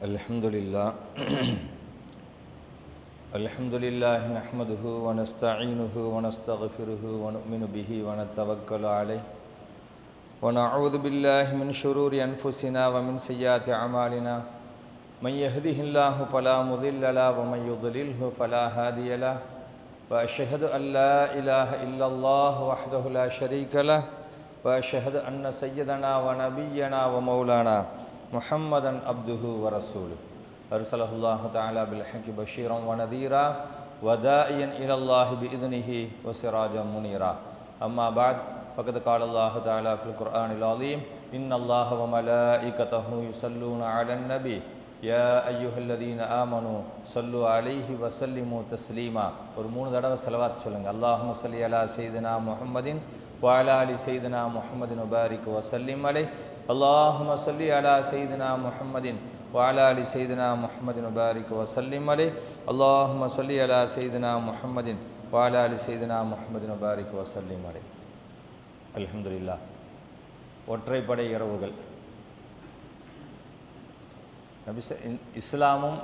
Alhamdulillah. Alhamdulillah nahmaduhu wa nasta'inuhu wa nastaghfiruhu wa nu'minu bihi wa natawakkalu alayhi wa na'udhu billahi min shururi anfusina wa min sayyiati a'malina man yahdihillahu fala mudilla lahu wa man yudlilhu fala hadiya lahu wa ashhadu an la ilaha illallah wahdahu la sharika lahu wa ashhadu anna sayyidana wa nabiyyana wa maulana محمدًا عبده ورسوله أرسله الله تعالى بالحق بشيرًا ونذيرًا وداعيًا إلى الله بإذنه وسراجًا منيرًا أما بعد فقد قال الله تعالى في القرآن العظيم إن الله وملائكته يصلون على النبي يا أيها الذين آمنوا صلوا عليه وسلموا تسليما ஒரு 3 தடவை ஸலவாத் சொல்லுங்க اللهم صل على سيدنا محمد وعلى آل سيدنا محمد وبارك وسلم عليه اللهم صل على سيدنا محمد وعلى آل سيدنا محمد وبارك وسلم عليه اللهم صل على سيدنا محمد وعلى آل سيدنا محمد وبارك وسلم عليه அல்ஹம்துலில்லாஹ். ஒற்றைப்படை இரவுகள் இஸ்லாமும்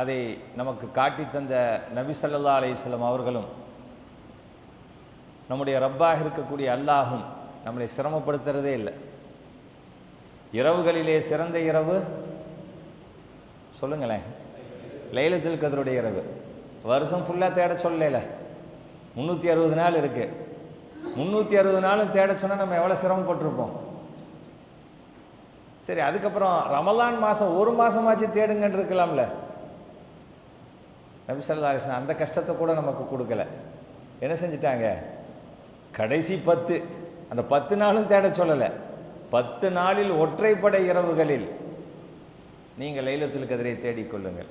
அதை நமக்கு காட்டித்தந்த நபி ஸல்லல்லாஹு அலைஹி வஸல்லம் அவர்களும் நம்முடைய ரப்பாக இருக்கக்கூடிய அல்லாஹும் நம்மளை சிரமப்படுத்துறதே இல்லை. இரவுகளிலே சிறந்த இரவு சொல்லுங்களேன், லைலத்துல் கத்ருடைய இரவு. வருஷம் ஃபுல்லாக தேட சொல்லல, 360 நாள் இருக்குது. 360 நாளும் தேட சொன்னால் நம்ம எவ்வளோ சிரமப்பட்டிருப்போம். சரி, அதுக்கப்புறம் ரமலான் மாதம் ஒரு மாதமாச்சு தேடுங்கன்னு இருக்கலாம்ல. நபி ஸல்லல்லாஹு அலைஹி வஸல்லம் அந்த கஷ்டத்தை கூட நமக்கு கொடுக்கல. என்ன செஞ்சிட்டாங்க, கடைசி 10 அந்த 10 நாளும் தேட சொல்லலை. 10 நாளில் ஒற்றைப்படை இரவுகளில் நீங்கள் லைலத்துல் கத்ரை தேடிக்கொள்ளுங்கள்.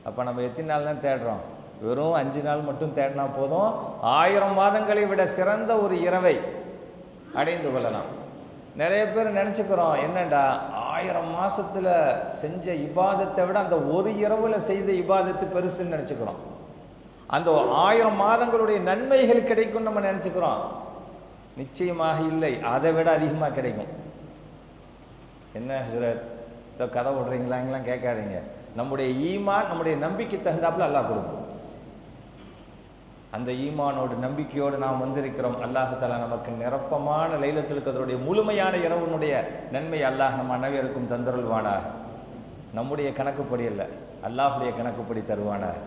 அப்போ நம்ம எத்தனை நாள் தான் தேடுறோம்? வெறும் 5 நாள் மட்டும் தேடினா போதும். 1000 மாதங்களை விட சிறந்த ஒரு இரவை அடைந்து கொள்ளலாம். நிறைய பேர் நினச்சிக்கிறோம், என்னண்டா 1000 மாதத்தில் செஞ்ச இபாதத்தை விட அந்த ஒரு இரவில் செய்த இபாதத்து பெருசுன்னு நினச்சிக்கிறோம். அந்த 1000 மாதங்களுடைய நன்மைகள் கிடைக்கும் நம்ம நினச்சிக்கிறோம். நிச்சயமாக இல்லை, அதை விட அதிகமாக கிடைக்கும். என்ன ஹஸ்ரத் இந்த கதை விடுறீங்களாங்களாம் கேட்காதீங்க. நம்முடைய ஈமான், நம்முடைய நம்பிக்கை தகுந்தாப்புல அல்லாஹ் கொடுக்கும். அந்த ஈமானோடு நம்பிக்கையோடு நாம் வந்திருக்கிறோம். அல்லாஹ் தஆலா நமக்கு நிரப்பமான லைலத்துல் கத்ருடைய முழுமையான இரவுனுடைய நன்மை அல்லாஹ் நம்ம அனைவருக்கும் தந்தருள்வானாக. நம்முடைய கணக்குப்படி அல்ல, அல்லாஹுடைய கணக்குப்படி தருவானாக.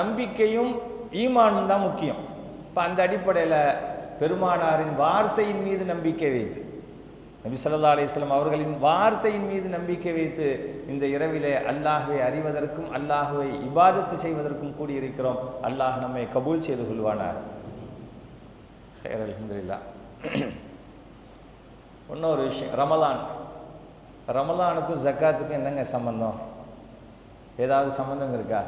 நம்பிக்கையும் ஈமானும் தான் முக்கியம். இப்போ அந்த அடிப்படையில் பெருமானாரின் வார்த்தையின் மீது நம்பிக்கை வைத்து, நபி ஸல்லல்லாஹு அலைஹி வஸல்லம் அவர்களின் வார்த்தையின் மீது நம்பிக்கை வைத்து இந்த இரவிலே அல்லாஹ்வை அறிவதற்கும் அல்லாஹ்வை இபாதத்து செய்வதற்கும் கூடியிருக்கிறோம். அல்லாஹ் நம்மை கபூல் செய்து கொள்வானார். ஹைர், அல்ஹம்துலில்லாஹ். இன்னொரு விஷயம், ரமலானுக்கும் ஜக்காத்துக்கும் என்னங்க சம்பந்தம்? ஏதாவது சம்பந்தம் இருக்கா?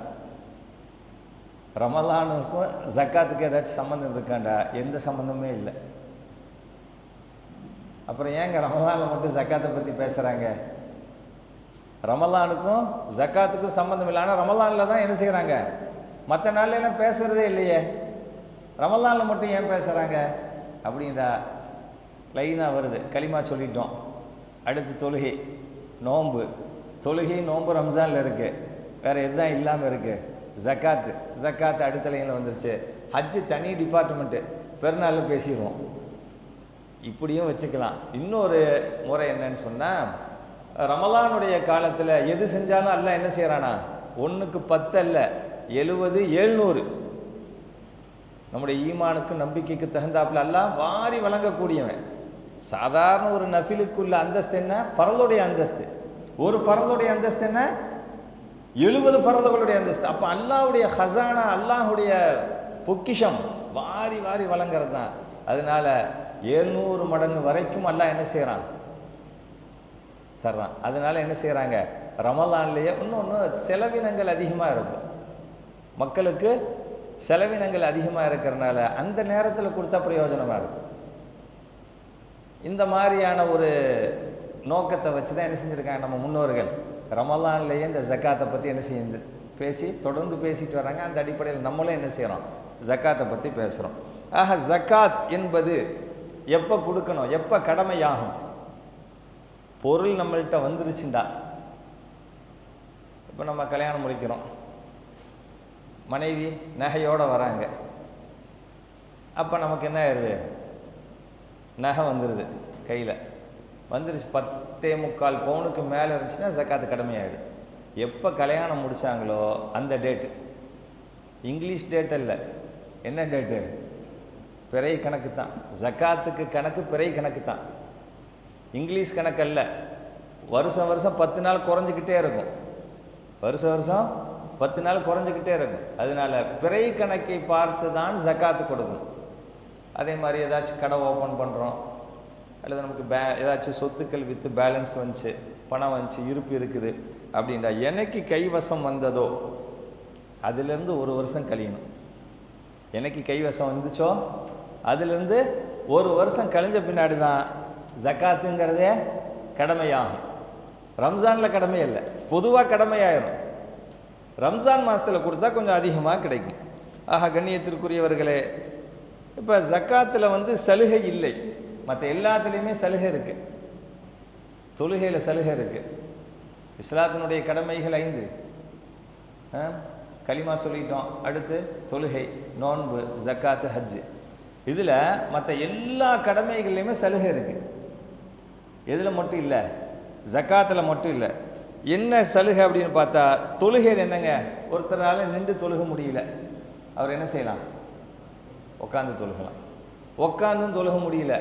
ரமலானுக்கும் ஜக்காத்துக்கும் ஏதாச்சும் சம்மந்தம் இருக்காண்டா? எந்த சம்மந்தமே இல்லை. அப்புறம் ஏங்க ரமலானில் மட்டும் ஜக்காத்தை பற்றி பேசுகிறாங்க? ரமலானுக்கும் ஜக்காத்துக்கும் சம்மந்தம் இல்லை. ஆனால் ரமலானில் தான் என்ன செய்கிறாங்க, மற்ற நாள்லாம் பேசுகிறதே இல்லையே, ரமலானில் மட்டும் ஏன் பேசுகிறாங்க அப்படின்றா லைனாக வருது. களிமா சொல்லிட்டோம், அடுத்து தொழுகை, நோன்பு ரம்ஜானில் இருக்குது, வேறு எதுதான் இல்லாமல் இருக்குது. ஜக்காத்து அடுத்த லைனில் வந்துருச்சு. ஹஜ்ஜு தனி டிபார்ட்மெண்ட்டு, பெருநாளில் பேசிடுவோம். இப்படியும் வச்சுக்கலாம். இன்னொரு முறை என்னன்னு சொன்னால், ரமலானுடைய காலத்தில் எது செஞ்சாலும் அல்லாஹ் என்ன செய்கிறானா, 1க்கு 10 அல்ல, 70 700 நம்முடைய ஈமானுக்கு நம்பிக்கைக்கு தகுந்தாப்புல அல்லாஹ் வாரி வழங்கக்கூடியவன். சாதாரண ஒரு நஃபிலுக்குள்ள அந்தஸ்து என்ன, பரலுடைய அந்தஸ்து. ஒரு பரலுடைய அந்தஸ்து என்ன, 70 பரலுடைய அந்தஸ்து. அப்போ அல்லாஹ்வுடைய ஹசானா, அல்லாஹ்வுடைய பொக்கிஷம் வாரி வாரி வழங்குறது தான். அதனால 700 மடங்கு வரைக்கும் அல்லாஹ் என்ன செய்கிறான், தர்றான். அதனால என்ன செய்கிறாங்க, ரமலான்லேயே இன்னொன்று செலவினங்கள் அதிகமாக இருக்கும், மக்களுக்கு செலவினங்கள் அதிகமாக இருக்கிறனால அந்த நேரத்தில் கொடுத்தா பிரயோஜனமாக இருக்கும். இந்த மாதிரியான ஒரு நோக்கத்தை வச்சு தான் என்ன செஞ்சுருக்காங்க நம்ம முன்னோர்கள். ரமலான்லேயே இந்த ஜக்காத்தை பற்றி என்ன செய்யுது தொடர்ந்து பேசிட்டு வராங்க. அந்த அடிப்படையில் நம்மளும் என்ன செய்கிறோம், ஜக்காத்தை பற்றி பேசுகிறோம். ஆக ஜக்காத் என்பது எப்போ கொடுக்கணும், எப்போ கடமையாகும்? பொருள் நம்மள்கிட்ட வந்துருச்சுண்டா, இப்போ நம்ம கல்யாணம் முடிக்கிறோம், மனைவி நகையோடு வராங்க, அப்போ நமக்கு என்ன ஆயிடுது, நகை வந்துடுது கையில் வந்துருச்சு. 10.25 பவுனுக்கு மேலே இருந்துச்சுன்னா ஜக்காத்து கடமையாயிடுது. எப்போ கல்யாணம் முடித்தாங்களோ அந்த டேட்டு, இங்கிலீஷ் டேட் இல்லை, என்ன டேட்டு, பிறை கணக்கு தான். ஜக்காத்துக்கு கணக்கு பிறை கணக்கு தான், இங்கிலீஷ் கணக்கு அல்ல. வருஷம் வருஷம் 10 நாள் குறைஞ்சிக்கிட்டே இருக்கும், வருஷம் வருஷம் 10 நாள் குறைஞ்சிக்கிட்டே இருக்கும். அதனால பிறை கணக்கை பார்த்து தான் ஜக்காத்து கொடுக்கணும். அதே மாதிரி ஏதாச்சும் கடை ஓப்பன் பண்ணுறோம், அல்லது நமக்கு ஏதாச்சும் சொத்துக்கள் விற்று பேலன்ஸ் வந்துச்சு, பணம் வந்துச்சு, இருப்பு இருக்குது அப்படின்றா, எனக்கு கைவசம் வந்ததோ அதுலேருந்து 1 வருஷம் கழியணும். எனக்கு கைவசம் வந்துச்சோ அதுலேருந்து 1 வருஷம் கழிஞ்ச பின்னாடி தான் ஜக்காத்துங்கிறதே கடமையாகும். ரம்ஜானில் கடமை இல்லை, பொதுவாக கடமையாயிரும். ரம்ஜான் மாதத்தில் கொடுத்தா கொஞ்சம் அதிகமாக கிடைக்கும். ஆக கண்ணியத்திற்குரியவர்களே, இப்போ ஜக்காத்தில் சலுகை இல்லை, மற்ற எல்லாத்துலேயுமே சலுகை இருக்குது. தொழுகையில் சலுகை இருக்குது. இஸ்லாத்தினுடைய கடமைகள் 5, களிமா சொல்லிட்டோம், அடுத்து தொழுகை, நோன்பு, ஜக்காத்து, ஹஜ்ஜு. இதில் மற்ற எல்லா கடமைகள்லையுமே சலுகை இருக்குது. எதில் மட்டும் இல்லை, ஜக்காத்தில் மட்டும் இல்லை. என்ன சலுகை அப்படின்னு பார்த்தா, தொழுகையில் என்னங்க, ஒருத்தரால் நின்று தொழுக முடியல, அவர் என்ன செய்யலாம், உட்காந்து தொழுகலாம். உட்காந்தும் தொழுக முடியல,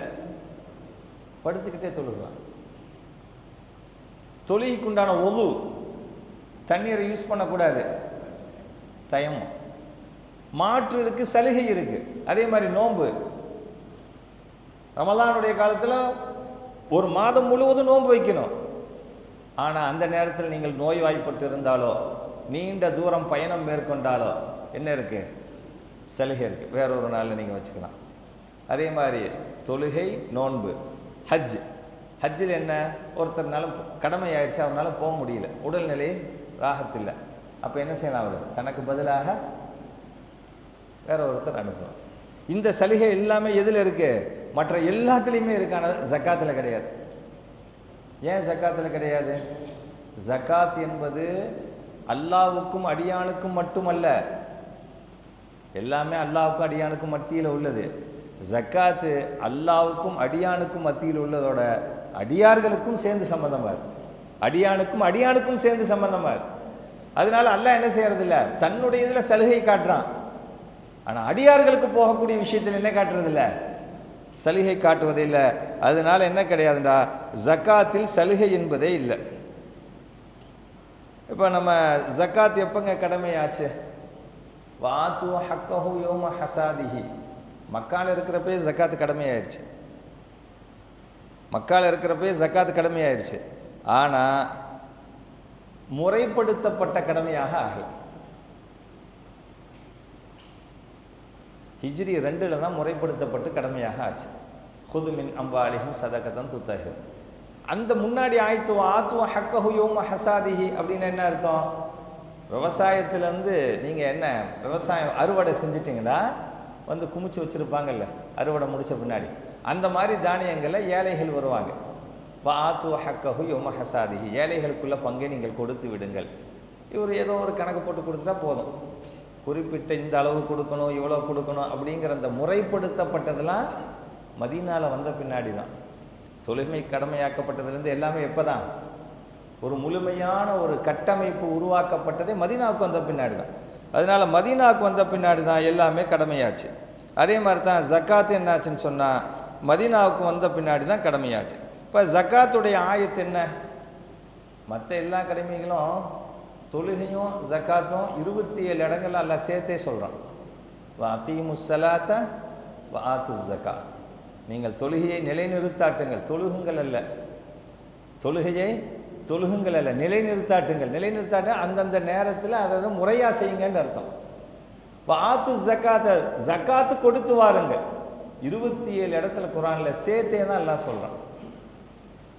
படுத்துக்கிட்டே தொழுகலாம். தொழுகைக்குண்டான ஒது, தண்ணீரை யூஸ் பண்ணக்கூடாது, தயமம். மாற்று இருக்கு, சலுகை இருக்கு. அதே மாதிரி நோன்பு, ரமலானுடைய காலத்தில் 1 மாதம் முழுவதும் நோன்பு வைக்கணும். ஆனால் அந்த நேரத்தில் நீங்கள் நோய்வாய்ப்பட்டு இருந்தாலோ, நீண்ட தூரம் பயணம் மேற்கொண்டாலோ என்ன இருக்கு, சலுகை இருக்கு, வேறொரு நாளில் நீங்கள் வச்சுக்கலாம். அதே மாதிரி தொழுகை, நோன்பு, ஹஜ். ஹஜ்ஜில் என்ன, ஒருத்தர்னால கடமை ஆயிடுச்சு, அவரால் போக முடியல, உடல்நிலை ராகத்தில்லை, அப்போ என்ன செய்யலாம், அவர் தனக்கு பதிலாக வேற ஒருத்தர் அனுப்பணும். இந்த சலுகை எல்லாமே எதில் இருக்கு, மற்ற எல்லாத்துலேயுமே இருக்கு, ஆனால் ஜக்காத்தில் கிடையாது. ஏன் ஜக்காத்தில் கிடையாது? ஜக்காத் என்பது அல்லாவுக்கும் அடியானுக்கும் மட்டுமல்ல, எல்லாமே அல்லாவுக்கும் அடியானுக்கும் மத்தியில் உள்ளது. ஜக்காத்து அல்லாவுக்கும் அடியானுக்கும் மத்தியில் உள்ளதோட அடியார்களுக்கும் சேர்ந்து சம்பந்தமாக, அடியானுக்கும் அடியானுக்கும் சேர்ந்து சம்பந்தமாக. அதனால அல்லாஹ் என்ன செய்யறதில்ல, தன்னுடைய இதில் சலுகை காட்டுறான், ஆனால் அடியார்களுக்கு போகக்கூடிய விஷயத்தில் என்ன காட்டுறதில்ல, சலுகை காட்டுவதில்லை. அதனால என்ன கிடையாதுண்டா, ஜக்காத்தில் சலுகை என்பதே இல்லை. இப்போ நம்ம ஜக்காத் எப்பங்க கடமையாச்சு, வாத்து ஹக்கஹு யௌம ஹசாதிஹி. மக்கால இருக்கிறப்பே ஜக்காத்து கடமையாயிருச்சு, மக்கால இருக்கிறப்பே ஜக்காத்து கடமையாயிருச்சு. ஆனால் முறைப்படுத்தப்பட்ட கடமையாக ஆகல. ஹிஜ்ரி 2 தான் முறைப்படுத்தப்பட்டு கடமையாக ஆச்சு. ஹுது மின் அம்வாலிஹிம் சதகதன் துத்தஹிர். அந்த முன்னாடி ஆயத்து ஆத்து ஹக்கஹு யௌம ஹசாதிஹி அப்படின்னு என்ன அர்த்தம், விவசாயத்திலேருந்து நீங்கள் என்ன விவசாயம் அறுவடை செஞ்சிட்டிங்கன்னா குமிச்சு வச்சுருப்பாங்கல்ல, அறுவடை முடித்த பின்னாடி அந்த மாதிரி தானியங்களை ஏழைகள் வருவாங்க. ஆத்து ஹக்கஹு யௌம ஹசாதிஹி, ஏழைகளுக்குள்ள பங்கை நீங்கள் கொடுத்து விடுங்கள். இவர் ஏதோ ஒரு கணக்கு போட்டு கொடுத்துட்டா போதும், குறிப்பிட்ட இந்த அளவு கொடுக்கணும், இவ்வளோ கொடுக்கணும் அப்படிங்கிற அந்த முறைப்படுத்தப்பட்டதெல்லாம் மதீனால வந்த பின்னாடி தான். தொழுகை கடமையாக்கப்பட்டதுலேருந்து எல்லாமே எப்போ தான், ஒரு முழுமையான ஒரு கட்டமைப்பு உருவாக்கப்பட்டதே மதீனாவுக்கு வந்த பின்னாடி தான். அதனால் மதீனாவுக்கு வந்த பின்னாடி தான் எல்லாமே கடமையாச்சு. அதே மாதிரி தான் ஜக்காத்து என்னாச்சுன்னு சொன்னால் மதீனாவுக்கு வந்த பின்னாடி தான் கடமையாச்சு. இப்போ ஜக்காத்துடைய ஆயத்து என்ன, மற்ற எல்லா கடமைகளும் தொழுகையும் ஜக்காத்தும் 27 இடங்கள்ல அல்லாஹ் சேர்த்தே சொல்கிறான். வஅகீமுஸ் ஸலாத்த வஆத்து ஸக்கா, நீங்கள் தொழுகையை நிலைநிறுத்தாட்டுங்கள், தொழுகுங்கள் அல்ல, தொழுகையை தொழுகுங்கள் அல்ல, நிலைநிறுத்தாட்டுங்கள். நிலைநிறுத்தாட்டு அந்தந்த நேரத்தில் அதாவது முறையாக செய்யுங்கன்னு அர்த்தம். வஆத்து ஸக்காத்த, ஜக்காத்து கொடுத்து வாருங்கள். 27 இடத்துல குர்ஆனில் சேர்த்தே தான் அல்லாஹ் சொல்கிறான்.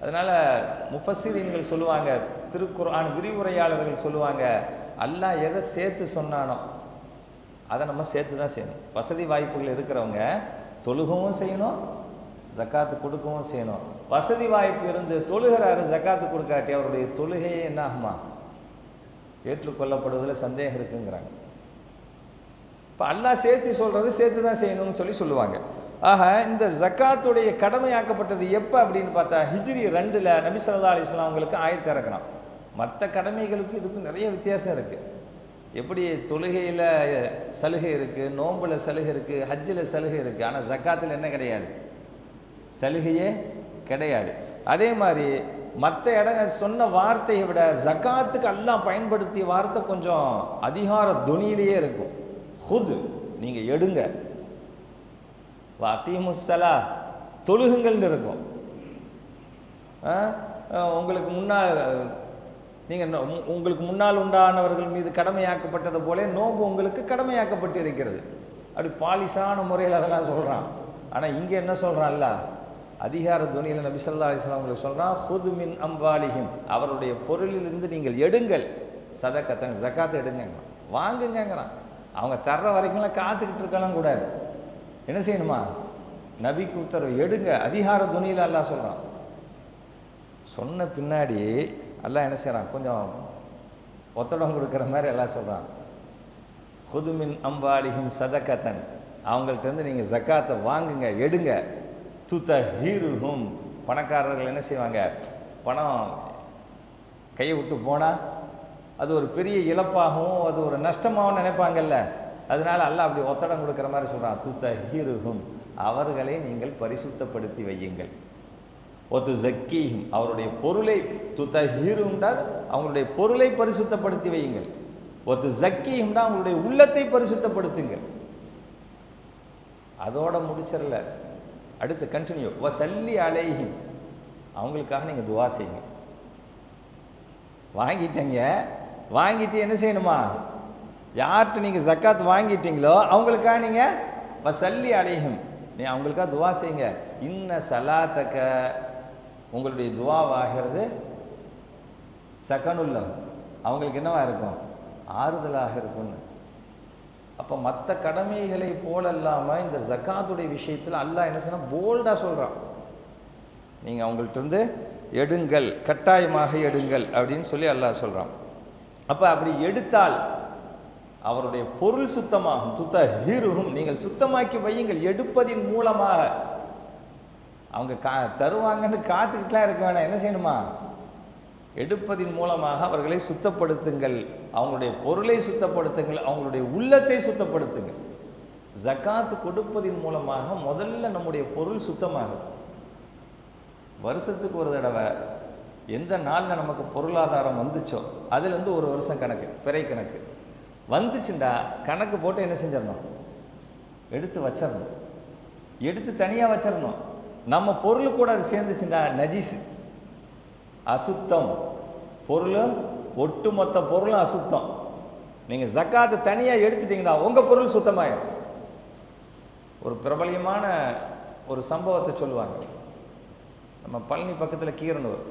அதனால் முஃபஸ்ஸிரீன்கள் சொல்லுவாங்க, திருக்குர்ஆன் விரிவுரையாளர்கள் சொல்லுவாங்க, அல்லாஹ் எதை சேர்த்து சொன்னானோ அதை நம்ம சேர்த்து தான் செய்யணும். வசதி வாய்ப்புகள் இருக்கிறவங்க தொழுகவும் செய்யணும், ஜக்காத்து கொடுக்கவும் செய்யணும். வசதி வாய்ப்பு இருந்து தொழுகிறாரு, ஜக்காத்து கொடுக்காட்டி அவருடைய தொழுகையே என்ன ஆகுமா? ஏற்றுக்கொள்ளப்படுவதில் சந்தேகம் இருக்குங்கிறாங்க. இப்போ அல்லாஹ் சேர்த்து சொல்கிறது சேர்த்து தான் செய்யணும்னு சொல்லுவாங்க. ஆக இந்த ஜக்காத்துடைய கடமையாக்கப்பட்டது எப்போ அப்படின்னு பார்த்தா ஹிஜ்ரி 2 நபி ஸல்லல்லாஹு அலைஹி வஸல்லம் அவங்களுக்கு ஆயத்து இறக்குறான். மற்ற கடமைகளுக்கு இதுக்கும் நிறைய வித்தியாசம் இருக்குது. எப்படி தொழுகையில் சலுகை இருக்குது, நோம்பில் சலுகை இருக்குது, ஹஜ்ஜில் சலுகை இருக்குது, ஆனால் ஜக்காத்தில் என்ன கிடையாது? சலுகையே கிடையாது. அதே மாதிரி மற்ற இடங்கள் சொன்ன வார்த்தையை விட ஜக்காத்துக்கு அல்லாஹ் பயன்படுத்திய வார்த்தை கொஞ்சம் அதிகார துணியிலேயே இருக்கும். ஹுத், நீங்கள் எடுங்க, வஅகீமுஸ்ஸலா, தொழுகுங்கள்னு இருக்கும். உங்களுக்கு முன்னால் உண்டானவர்கள் மீது கடமையாக்கப்பட்டது போல நோன்பு உங்களுக்கு கடமையாக்கப்பட்டு இருக்கிறது. அப்படி பாலிசான முறையில் அதெல்லாம் சொல்கிறான். ஆனால் இங்கே என்ன சொல்கிறான்ல, அதிகார துணியில் நபி ஸல்லல்லாஹு அலைஹி வஸல்லம் அவங்களுக்கு சொல்கிறான், ஹுது மின் அம்வாலிஹிம், அவருடைய பொருளிலிருந்து நீங்கள் எடுங்கள், சதக்கத்தன், ஜக்காத்தை எடுங்க, வாங்குங்கிறான். அவங்க தர்ற வரைக்கும்லாம் காத்துக்கிட்டு இருக்கலாம் கூடாது. என்ன செய்யணுமா? நபிக்கு உத்தரவு, எடுங்க, அதிகார துணியில் அல்லாஹ் சொல்கிறான். சொன்ன பின்னாடி அல்லாஹ் என்ன செய்கிறான்? கொஞ்சம் ஒத்தடம் கொடுக்குற மாதிரி எல்லாம் சொல்கிறான். ஹுது மின் அம்வாலிஹிம் சதக்கத்தன், அவங்கள்ட்டேருந்து நீங்கள் ஜக்காத்தை வாங்குங்க, எடுங்க. துதஹீருஹும், பணக்காரர்கள் என்ன செய்வாங்க? பணம் கையை விட்டு போனால் அது ஒரு பெரிய இழப்பாகவும் அது ஒரு நஷ்டமாகவும் நினைப்பாங்கல்ல. அதனால அல்லாஹ் அப்படி ஒத்தடம் கொடுக்குற மாதிரி சொல்கிறான். துதஹீருஹும், அவர்களை நீங்கள் பரிசுத்தப்படுத்தி வையுங்கள். ஒத்து ஜக்கீஹும், அவருடைய பொருளை, துதஹீருஹும்டா அவங்களுடைய பொருளை பரிசுத்தப்படுத்தி வையுங்கள். ஒத்து ஜக்கீஹும்டா அவங்களுடைய உள்ளத்தை பரிசுத்தப்படுத்துங்கள். அதோட முடிச்சிடல, அடுத்து கண்டினியூ. வஸல்லி அலைஹிம், அவங்களுக்காக நீங்கள் துவா செய்யுங்க. வாங்கிட்டீங்க, வாங்கிட்டு என்ன செய்யணுமா? யார்கிட்ட நீங்கள் ஜக்காத் வாங்கிட்டீங்களோ அவங்களுக்காக நீங்கள் வஸல்லி அலைஹிம், நீ அவங்களுக்காக துவா செய்யுங்க. இன்ன சலாத்தக்க, உங்களுடைய துவாவாகிறது சகனுல்லம், அவங்களுக்கு என்னவா இருக்கும்? ஆறுதலாக இருக்கும்னு. அப்போ மற்ற கடமைகளை போல இல்லாமல் இந்த ஜக்காத்துடைய விஷயத்தில் அல்லாஹ் என்ன செய்யணும்? போல்டாக சொல்கிறான், நீங்கள் அவங்கள்ட்ட எடுங்கள், கட்டாயமாக எடுங்கள் அப்படின்னு சொல்லி அல்லாஹ் சொல்கிறான். அப்போ அப்படி எடுத்தால் அவருடைய பொருள் சுத்தமாகும். துதஹீருஹும், நீங்கள் சுத்தமாக்கி வையுங்கள். எடுப்பதின் மூலமாக அவங்க தருவாங்கன்னு காத்துக்கிட்டுலாம் இருக்க வேணாம். என்ன செய்யணுமா? எடுப்பதின் மூலமாக அவர்களை சுத்தப்படுத்துங்கள், அவங்களுடைய பொருளை சுத்தப்படுத்துங்கள், அவங்களுடைய உள்ளத்தை சுத்தப்படுத்துங்கள். ஜக்காத்து கொடுப்பதின் மூலமாக முதல்ல நம்முடைய பொருள் சுத்தமாகுது. வருஷத்துக்கு ஒரு தடவை எந்த நாளில் நமக்கு பொருளாதாரம் வந்துச்சோ அதுலேருந்து ஒரு வருஷம் கணக்கு, பிறை கணக்கு வந்துச்சுண்டா கணக்கு போட்டு என்ன செஞ்சிடணும்? எடுத்து வச்சிடணும், எடுத்து தனியாக வச்சிடணும். நம்ம பொருள் கூட அது சேர்ந்துச்சுண்டா நஜீஸ், அசுத்தம். பொருள், ஒட்டுமொத்த பொருளும் அசுத்தம். நீங்கள் ஜக்காத்தை தனியாக எடுத்துட்டீங்கன்னா உங்கள் பொருள் சுத்தமாயிடும். ஒரு பிரபலியமான ஒரு சம்பவத்தை சொல்லுவாங்க. நம்ம பழனி பக்கத்தில் கீரனூர்,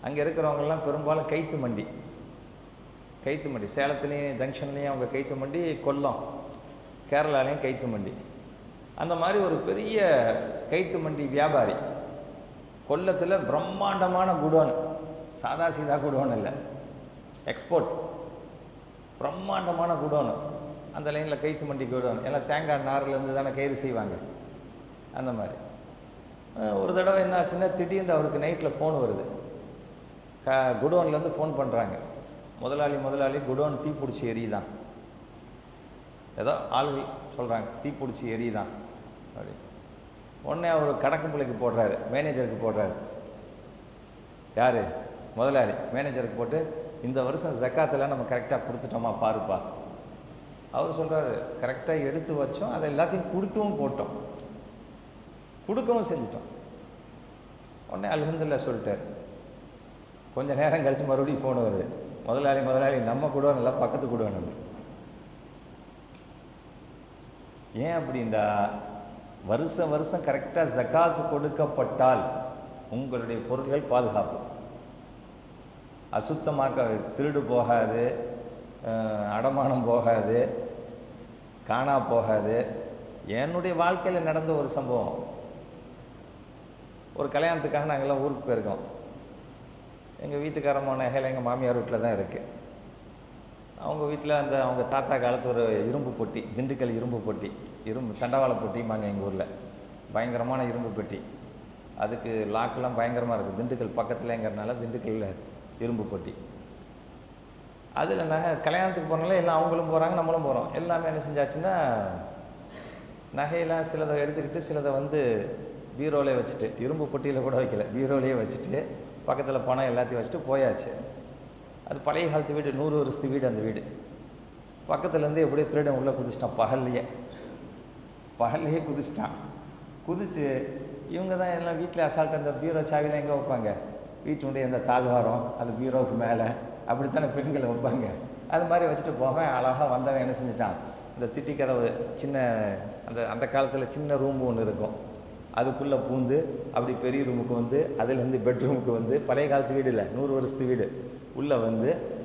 அங்கே இருக்கிறவங்கெல்லாம் பெரும்பாலும் கைத்து மண்டி, கைத்து மண்டி, சேலத்துலேயும் ஜங்ஷன்லேயும் அவங்க கைத்து மண்டி, கொல்லம் கேரளாலேயும் கைத்து மண்டி. அந்த மாதிரி ஒரு பெரிய கைத்து மண்டி வியாபாரி. கொல்லத்தில் பிரம்மாண்டமான குடோன், சாதா சீதா குடோன் இல்லை, எக்ஸ்போர்ட், பிரம்மாண்டமான குடோன். அந்த லைனில் கைத்து மண்டி குடோன், எல்லாம் தேங்காய் நார்லேருந்து தானே கயிறு செய்வாங்க. அந்த மாதிரி ஒரு தடவை என்ன ஆச்சுன்னா, திடீர்னு அவருக்கு நைட்டில் ஃபோன் வருது. குடோன்லேருந்து ஃபோன் பண்ணுறாங்க, முதலாளி குடோன் தீப்பிடிச்சி எரியுதான், ஏதோ ஆள்கள் சொல்கிறாங்க தீப்பிடிச்சி எரியுதான் அப்படி. உடனே அவர் கணக்கு பிள்ளைக்கு போடுறாரு, மேனேஜருக்கு போடுறாரு. யார்? முதலாளி மேனேஜருக்கு போட்டு, இந்த வருஷம் ஜக்காத்தில் நம்ம கரெக்டாக கொடுத்துட்டோமா பாருப்பா. அவர் சொல்கிறாரு, கரெக்டாக எடுத்து வச்சோம், அதை எல்லாத்தையும் கொடுத்தும் போட்டோம், கொடுக்கவும் செஞ்சிட்டோம். உடனே அல்ஹம்துலில்லாஹ் சொல்லிட்டார். கொஞ்சம் நேரம் கழித்து மறுபடியும் ஃபோன் வருது, முதலாளி நம்ம குடோன் இல்லை, பக்கத்து குடோன். ஏன் அப்படின்டா, வருஷம் கரெக்டாக ஜக்காத்து கொடுக்கப்பட்டால் உங்களுடைய பொருட்கள் பாதுகாப்பு, அசுத்தமாக்க, திருடு போகாது, அடமானம் போகாது, காணா போகாது. என்னுடைய வாழ்க்கையில் நடந்த ஒரு சம்பவம். ஒரு கல்யாணத்துக்காக நாங்கள்லாம் ஊருக்கு போயிருக்கோம். எங்கள் வீட்டுக்காரமான நகையில் எங்கள் மாமியார் வீட்டில் தான் இருக்குது. அவங்க வீட்டில் அவங்க தாத்தா காலத்து ஒரு இரும்பு பொட்டி, திண்டுக்கல் இரும்பு பொட்டி, தண்டவாள பொட்டிம்பாங்க எங்கள் ஊரில். பயங்கரமான இரும்பு பெட்டி, அதுக்கு லாக்கெல்லாம் பயங்கரமாக இருக்குது. திண்டுக்கல் பக்கத்துலங்கிறனால திண்டுக்கல்லில் இரும்பு பொட்டி. அதில் கல்யாணத்துக்கு போனாலே எல்லாம் அவங்களும் போகிறாங்க, நம்மளும் போகிறோம். எல்லாமே என்ன செஞ்சாச்சுன்னா, நகையெல்லாம் சிலதை எடுத்துக்கிட்டு சிலதை பீரோலே வச்சுட்டு, இரும்பு பொட்டியில் கூட வைக்கல, பீரோலேயே வச்சுட்டு பக்கத்தில் பணம் எல்லாத்தையும் வச்சுட்டு போயாச்சு. அது பழைய காலத்து வீடு, 100 வருஷத்து வீடு. அந்த வீடு பக்கத்துலேருந்து எப்படியோ திருடன் உள்ளே குதிச்சிட்டான். பகல்லையே குதிச்சு இவங்க தான் எல்லாம் வீட்டில் அசால்ட்டு அந்த பீரோ சாவிலாம் எங்கே வைப்பாங்க, வீட்டுடைய அந்த தாழ்வாரம் அது பீரோவுக்கு மேலே அப்படித்தானே பெண்களை வைப்பாங்க. அது மாதிரி வச்சுட்டு போக அழகாக வந்தவன் என்ன செஞ்சிட்டான், இந்த திட்டி கதவு சின்ன அந்த காலத்தில் சின்ன ரூம் ஒன்று இருக்கும், அதுக்குள்ளே பூந்து அப்படி பெரிய ரூமுக்கு அதுலேருந்து பெட்ரூமுக்கு பழைய காலத்து வீடு இல்லை, 100 வருஷத்து வீடு, உள்ளே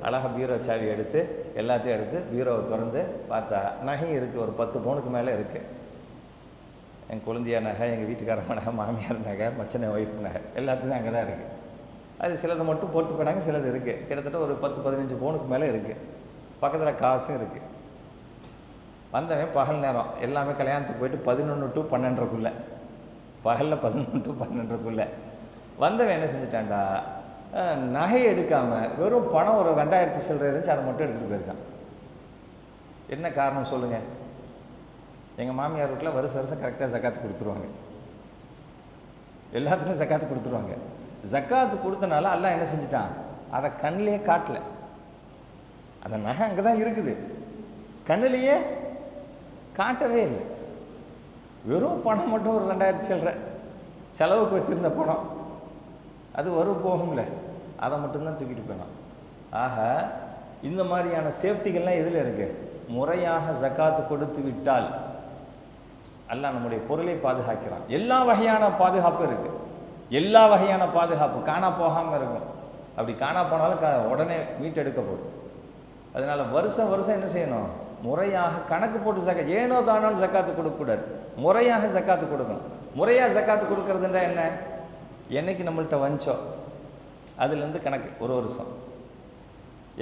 அழகாக பீரோ சாவி எடுத்து எல்லாத்தையும் எடுத்து பீரோவை திறந்து பார்த்தா நகையும் இருக்குது. ஒரு 10 பவுனுக்கு மேலே இருக்குது. என் குழந்தையார் நகை, எங்கள் வீட்டுக்காரங்க நகை, மாமியார் நகை, மச்சனை ஒய்ஃப் நகை எல்லாத்தையும் அங்கே தான் இருக்குது. அது சிலதை மட்டும் போட்டு போனாங்க, சிலது இருக்குது. கிட்டத்தட்ட ஒரு 10-15 பவுனுக்கு மேலே இருக்குது. பக்கத்தில் காசும் இருக்குது. வந்தவன் பகல் நேரம் எல்லாமே கல்யாணத்துக்கு போயிட்டு 11 to 12 பகலில் 11 to 12 வந்தவன் என்ன செஞ்சிட்டான்டா, நகை எடுக்காமல் வெறும் பணம் ஒரு 2000 சில்லறை இருந்துச்சு, அதை மட்டும் எடுத்துகிட்டு போயிருக்கான். என்ன காரணம் சொல்லுங்கள்? எங்கள் மாமியார் வீட்டில் வருஷம் கரெக்டாக ஜக்காத்து கொடுத்துருவாங்க, எல்லாத்துக்கும் ஜக்காத்து கொடுத்துருவாங்க. ஜக்காத்து கொடுத்தனால அல்லாஹ் என்ன செஞ்சிட்டான், அதை கண்ணிலேயே காட்டல. அந்த நகை அங்கே தான் இருக்குது, கண்ணிலேயே காட்டவே இல்லை. வெறும் பணம் மட்டும் ஒரு 2000 சில்லறை செலவுக்கு வச்சுருந்த பணம், அது வரும் போகும்ல, அதை மட்டும்தான் தூக்கிட்டு போயினான். ஆக இந்த மாதிரியான சேஃப்டிகள்லாம் எதில் இருக்குது? முறையாக ஜக்காத்து கொடுத்து விட்டால் அல்லாஹ் நம்முடைய பொருளை பாதுகாக்கிறான். எல்லா வகையான பாதுகாப்பு இருக்குது, எல்லா வகையான பாதுகாப்பு காணா போகாமல் இருக்கும். அப்படி காணா போனாலும் உடனே மீட்டெடுக்கப்படும். அதனால் வருஷம் என்ன செய்யணும், முறையாக கணக்கு போட்டு ஏனோ தானாலும் ஜக்காத்து கொடுக்கக்கூடாது, முறையாக ஜக்காத்து கொடுக்கணும். முறையாக ஜக்காத்து கொடுக்கறதுன்றா என்ன, என்னைக்கு நம்மள்கிட்ட வஞ்சோ அதுலேருந்து கணக்கு, ஒரு வருஷம்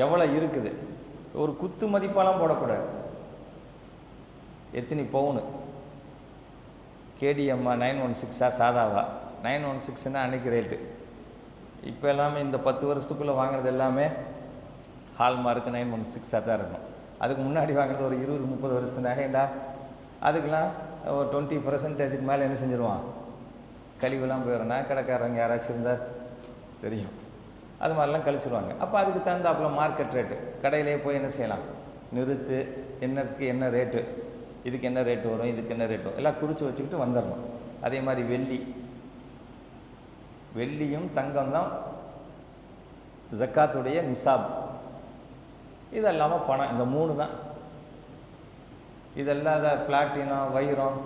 எவ்வளோ இருக்குது, ஒரு குத்து மதிப்பாலாம் போடக்கூடாது. எத்தனை பவுனு, கேடிஎம்மா 916 சாதாவா 916ன்னா அன்றைக்கி ரேட்டு. இப்போ எல்லாமே இந்த 10 வருஷத்துக்குள்ளே வாங்கினது எல்லாமே ஹால்மார்க்கு 916 தான் இருக்கும். அதுக்கு முன்னாடி வாங்கினது ஒரு 20-30 வருஷத்து நகைண்டா, அதுக்கெலாம் ஒரு 20% மேலே என்ன செஞ்சிருவான், கழிவுலாம் போயிடும்னா கடைக்காரங்க யாராச்சும் இருந்தால் தெரியும், அது மாதிரிலாம் கழிச்சிருவாங்க. அப்போ அதுக்கு தகுந்தாப்புல மார்க்கெட் ரேட்டு கடையிலே போய் என்ன செய்யலாம், நிறுத்து, என்னத்துக்கு என்ன ரேட்டு, இதுக்கு என்ன ரேட்டு வரும், இதுக்கு என்ன ரேட்டு வரும், எல்லாம் குறித்து வச்சுக்கிட்டு வந்துடணும். அதே மாதிரி வெள்ளியும் தங்கம் தான் ஜக்காத்துடைய நிசாப். இது இல்லாமல் பணம், இந்த 3 தான். இதெல்லாம் பிளாட்டினம், வைரம்,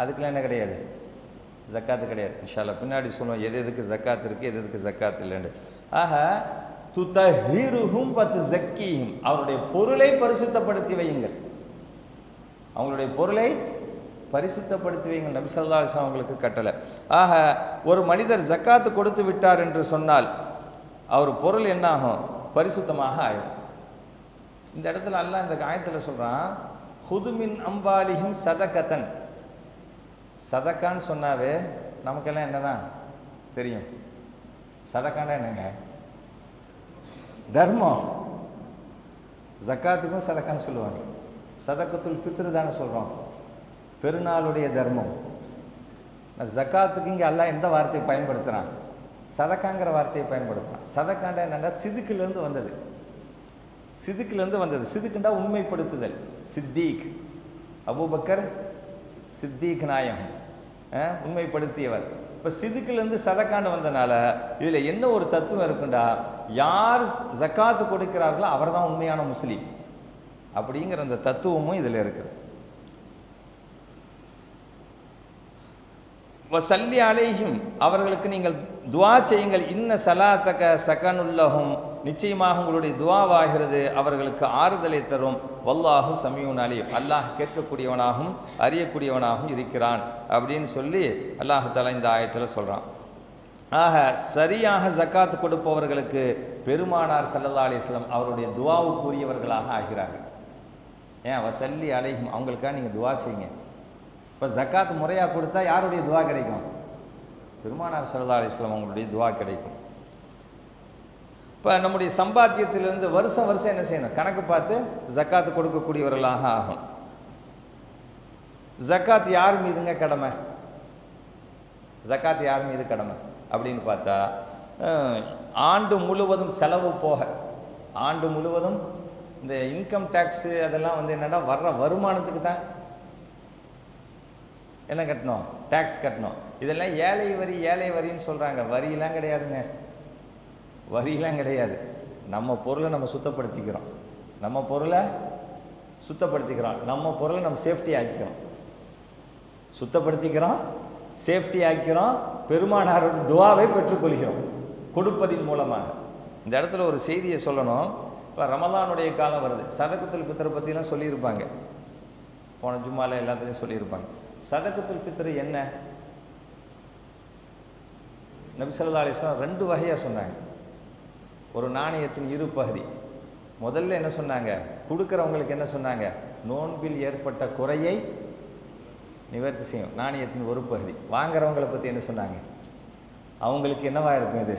அதுக்கெலாம் என்ன கிடையாது, ஜக்காத்து கிடையாது. இன்ஷா அல்லாஹ் பின்னாடி சொல்லுவோம் எதுக்கு ஜக்காத்து இருக்குது, எதுக்கு ஜக்காத்து இல்லைன்னு. ஆக துதஹிருஹும் வ துஸக்கீஹிம், அவருடைய பொருளை பரிசுத்தப்படுத்தி வையுங்கள், அவங்களுடைய பொருளை பரிசுத்தப்படுத்தி வையுங்கள். நபி ஸல்லல்லாஹு அலைஹி வஸல்லம் அவங்களுக்கு கட்டளை. ஆக ஒரு மனிதர் ஜக்காத்து கொடுத்து விட்டார் என்று சொன்னால் அவர் பொருள் என்னாகும், பரிசுத்தமாக ஆகும். இந்த இடத்துல அல்லாஹ் இந்த ஆயத்தில் சொல்கிறான், ஹுதுமின் அம்பாலிஹிம் சதகத்தன். சதக்கான்னு சொன்னாவே நமக்கெல்லாம் என்ன தான் தெரியும், சதக்கான்னா என்னங்க, தர்மம். ஜக்காத்துக்கும் சதக்கான்னு சொல்லுவாங்க. சதக்கத்துல் ஃபித்ரு தானே சொல்கிறோம், பெருநாளுடைய தர்மம். ஜக்காத்துக்கு இங்கே அல்லாஹ் எந்த வார்த்தையை பயன்படுத்துகிறான், சதக்காங்கிற வார்த்தையை பயன்படுத்துகிறான். சதக்காண்டா என்னென்னா சிதுக்குலேருந்து வந்தது, சிதுக்குண்டா உண்மைப்படுத்துதல். சித்தீக், அபூபக்கர் சித்தீக் நாயகம், உண்மைப்படுத்தியவர். இப்போ சிதுக்குலேருந்து சதக்காண்டு வந்தனால இதில் என்ன ஒரு தத்துவம் இருக்குண்டா, யார் ஜக்காத்து கொடுக்கிறார்களோ அவர் தான் உண்மையான முஸ்லீம் அப்படிங்கிற அந்த தத்துவமும் இதில் இருக்குது. வசல்லி அலைஹிம், அவர்களுக்கு நீங்கள் துஆ செய்யுங்கள். இன்ன சலாத்தக சகனுல்லஹும், நிச்சயமாக உங்களுடைய துஆவாகிறது அவர்களுக்கு ஆறுதலை தரும். வல்லாஹு சமீஉன் அலீம், அல்லாஹ் கேட்கக்கூடியவனாகவும் அறியக்கூடியவனாகவும் இருக்கிறான் அப்படின்னு சொல்லி அல்லாஹ் தஆலா இந்த ஆயத்தில் சொல்கிறான். ஆக சரியாக ஜக்காத் கொடுப்பவர்களுக்கு பெருமானார் ஸல்லல்லாஹு அலைஹி வஸல்லம் அவருடைய துஆவுக்குரியவர்களாக ஆகிறார்கள். ஏன் வசல்லி அலைஹிம், அவங்களுக்காக நீங்கள் துஆ செய்யுங்க. இப்போ ஜக்காத் முறையாக கொடுத்தா யாருடைய துஆ கிடைக்கும்? பெருமானார் ஸல்லல்லாஹு அலைஹி வஸல்லம் அவங்களுடைய துஆ கிடைக்கும். இப்போ நம்முடைய சம்பாத்தியத்திலிருந்து வருஷம் வருஷம் என்ன செய்யணும்? கணக்கு பார்த்து ஜக்காத்து கொடுக்கக்கூடியவர்களாக ஆகும். ஜக்காத் யார் மீதுங்க கடமை? ஜக்காத் யார் மீது கடமை அப்படின்னு பார்த்தா, ஆண்டு முழுவதும் செலவு போக, ஆண்டு முழுவதும் இந்த இன்கம் டேக்ஸு அதெல்லாம் வந்து என்னென்னா வர்ற வருமானத்துக்கு தான் என்ன கட்டணும்? டேக்ஸ் கட்டணும். இதெல்லாம் ஏழை வரி ஏழை வரின்னு சொல்கிறாங்க. வரியெல்லாம் கிடையாதுங்க, வரியெல்லாம் கிடையாது. நம்ம பொருளை நம்ம சுத்தப்படுத்திக்கிறோம், நம்ம பொருளை சுத்தப்படுத்திக்கிறோம், நம்ம பொருளை நம்ம சேஃப்டி ஆக்கிக்கிறோம், சுத்தப்படுத்திக்கிறோம், சேஃப்டி ஆக்கிறோம், பெருமானாரோட துஆவை பெற்றுக்கொள்கிறோம் கொடுப்பதின் மூலமாக. இந்த இடத்துல ஒரு செய்தியை சொல்லணும். இப்போ ரமலானுடைய காலம் வருது. சதகத்துல் ஃபித்ர் பற்றிலாம் சொல்லியிருப்பாங்க, போன ஜும்மால எல்லாத்துலேயும் சொல்லியிருப்பாங்க. சதகத்துல் ஃபித்ர் என்ன? நபி ஸல்லல்லாஹு அலைஹி வஸல்லம் 2 வகையாக சொன்னாங்க. ஒரு நாணயத்தின் இரு பகுதி. முதல்ல என்ன சொன்னாங்க? கொடுக்குறவங்களுக்கு என்ன சொன்னாங்க? நோன்பில் ஏற்பட்ட குறையை நிவர்த்தி செய்யும் நாணயத்தின் ஒரு பகுதி. வாங்குறவங்களை பற்றி என்ன சொன்னாங்க? அவங்களுக்கு என்னவாக இருக்கும்? இது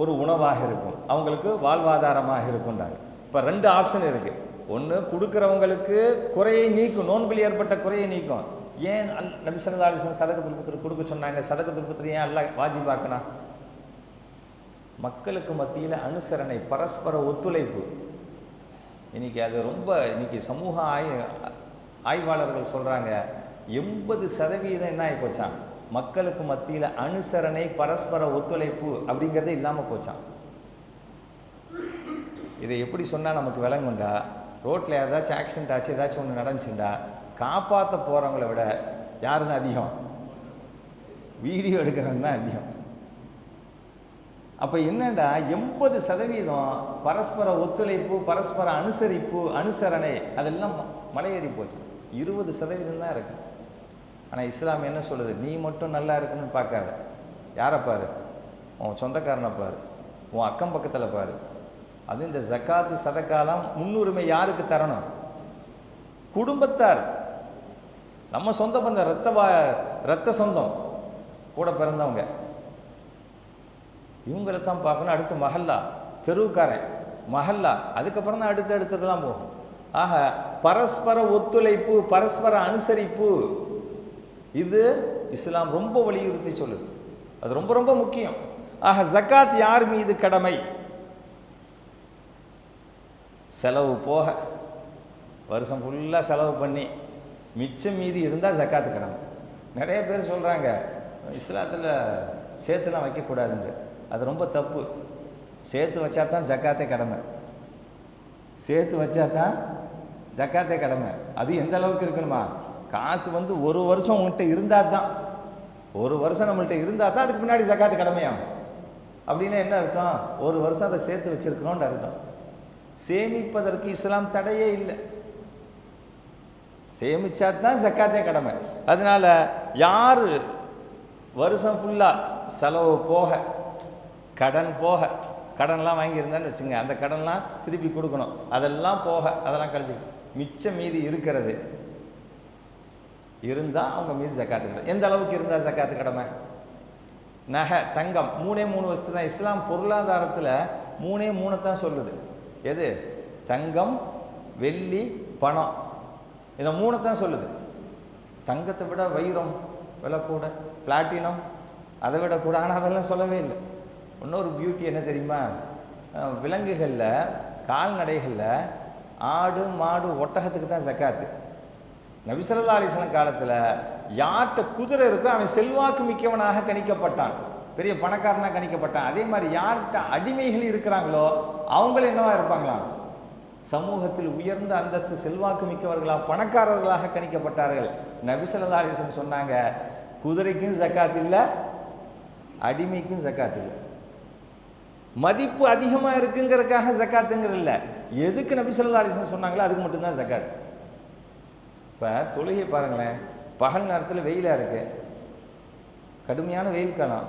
ஒரு உணவாக இருக்கும், அவங்களுக்கு வாழ்வாதாரமாக இருக்கும்ன்றாங்க. இப்போ 2 ஆப்ஷன் இருக்குது. ஒன்று, கொடுக்குறவங்களுக்கு குறையை நீக்கும், நோன்பில் ஏற்பட்ட குறையை நீக்கும். ஏன் நபி ஸல்லல்லாஹு அலைஹி வஸல்லம் சதகத்துல் ஃபித்ர் கொடுக்க சொன்னாங்க? சதகத்துல் ஃபித்ர் ஏன் அல்லாஹ் வாஜிபாக்குனா? மக்களுக்கு மத்தியில் அனுசரணை, பரஸ்பர ஒத்துழைப்பு. இன்னைக்கு அது ரொம்ப, இன்னைக்கு சமூக ஆய்வாளர்கள் சொல்கிறாங்க 80% என்ன ஆகி போச்சான்? மக்களுக்கு மத்தியில் அனுசரணை, பரஸ்பர ஒத்துழைப்பு அப்படிங்கிறதே இல்லாமல் போச்சான். இதை எப்படி சொன்னால் நமக்கு விளங்குண்டா, ரோட்டில் ஏதாச்சும் ஆக்சிடென்ட் ஆச்சு, ஏதாச்சும் ஒன்று நடந்துச்சுண்டா காப்பாற்ற போகிறவங்கள விட யார் தான் அதிகம்? வீடியோ எடுக்கிறவங்க தான் அதிகம். அப்போ என்னண்டா 80% பரஸ்பர ஒத்துழைப்பு, பரஸ்பர அனுசரிப்பு, அனுசரணை அதெல்லாம் மலையேறி போச்சு. 20% தான் இருக்கு. ஆனால் இஸ்லாம் என்ன சொல்லுது? நீ மட்டும் நல்லா இருக்கணும்னு பார்க்காத. யாரை பாரு? உன் சொந்தக்காரனை பாரு, உன் அக்கம் பக்கத்தில் பாரு. அது இந்த ஜக்காத்து சதக்காலாம் முன்னுரிமை யாருக்கு தரணும்? குடும்பத்தார், நம்ம சொந்த பந்தம், ரத்த சொந்தம், கூட பிறந்தவங்க, இவங்களை தான் பார்க்கணும். அடுத்து மஹல்லா, தெருவுக்காரன், மஹல்லா, அதுக்கப்புறம் தான் அடுத்ததெல்லாம் போகும். ஆக பரஸ்பர ஒத்துழைப்பு, பரஸ்பர அனுசரிப்பு, இது இஸ்லாம் ரொம்ப வலியுறுத்தி சொல்லுது. அது ரொம்ப ரொம்ப முக்கியம். ஆக ஜக்காத் யார் மீது கடமை? செலவு போக, வருஷம் ஃபுல்லாக செலவு பண்ணி மிச்சம் மீதி இருந்தால் ஜக்காத்து கடமை. நிறைய பேர் சொல்கிறாங்க இஸ்லாத்தில் சேர்த்துலாம் வைக்கக்கூடாதுன்னு. அது ரொம்ப தப்பு. சேர்த்து வச்சா தான் ஜக்காத்தே கடமை, சேர்த்து வச்சா தான் ஜக்காத்தே கடமை. அது எந்த அளவுக்கு இருக்கணுமா? காசு வந்து ஒரு வருஷம் உங்கள்கிட்ட இருந்தால் தான், ஒரு வருஷம் நம்மள்கிட்ட இருந்தால் தான் அதுக்கு முன்னாடி ஜக்காத்து கடமையாகும். அப்படின்னா என்ன அர்த்தம்? ஒரு வருஷம் அதை சேர்த்து வச்சிருக்கணும்னு அர்த்தம். சேமிப்பதற்கு இஸ்லாம் தடையே இல்லை, சேமிச்சா தான் ஜக்காத்தே கடமை. அதனால யார் வருஷம் ஃபுல்லாக செலவு போக, கடன் போக, கடன்லாம் வாங்கியிருந்தான்னு வச்சுங்க, அந்த கடன்லாம் திருப்பி கொடுக்கணும், அதெல்லாம் போக, அதெல்லாம் கழிச்சு மிச்சம் மீதி இருக்கிறது இருந்தால் அவங்க மீது ஜக்காத்து கடமை. எந்த அளவுக்கு இருந்தால் ஜக்காத்து கடமை? நகை, தங்கம், 3 வஸ்து தான். இஸ்லாம் பொருளாதாரத்தில் 3 தான் சொல்லுது. எது? தங்கம், வெள்ளி, பணம், இதை 3 தான் சொல்லுது. தங்கத்தை விட வைரம் விலை கூட, பிளாட்டினம் அதை விட கூட. ஆனால் அதெல்லாம் சொல்லவே இல்லை. இன்னொரு பியூட்டி என்ன தெரியுமா? விலங்குகளில், கால்நடைகளில் ஆடு, மாடு, ஒட்டகத்துக்கு தான் ஜக்காத்து. நபி ஸல்லல்லாஹு அலைஹி வஸல்லம் காலத்தில் யார்கிட்ட குதிரை இருக்கோ அவன் செல்வாக்கு மிக்கவனாக கணிக்கப்பட்டான், பெரிய பணக்காரனாக கணிக்கப்பட்டான். அதே மாதிரி யார்கிட்ட அடிமைகள் இருக்கிறாங்களோ அவங்களும் என்னவா இருப்பாங்களாம்? சமூகத்தில் உயர்ந்த அந்தஸ்து, செல்வாக்கு மிக்கவர்களாக, பணக்காரர்களாக கணிக்கப்பட்டார்கள். நபி ஸல்லல்லாஹு அலைஹி வஸல்லம் சொன்னாங்க, குதிரைக்கும் ஜக்காத் இல்லை, அடிமைக்கும் ஜக்காத் இல்லை. மதிப்பு அதிகமாக இருக்குங்கிறதுக்காக ஜக்காத்துங்கிறது இல்லை. எதுக்கு நபி ஸல்லல்லாஹு அலைஹி வஸல்லம் சொன்னாங்களோ அதுக்கு மட்டும்தான் ஜக்காத். இப்போ தொழுகை பாருங்களேன், பகல் நேரத்தில் வெயிலாக இருக்குது, கடுமையான வெயில் காலம்,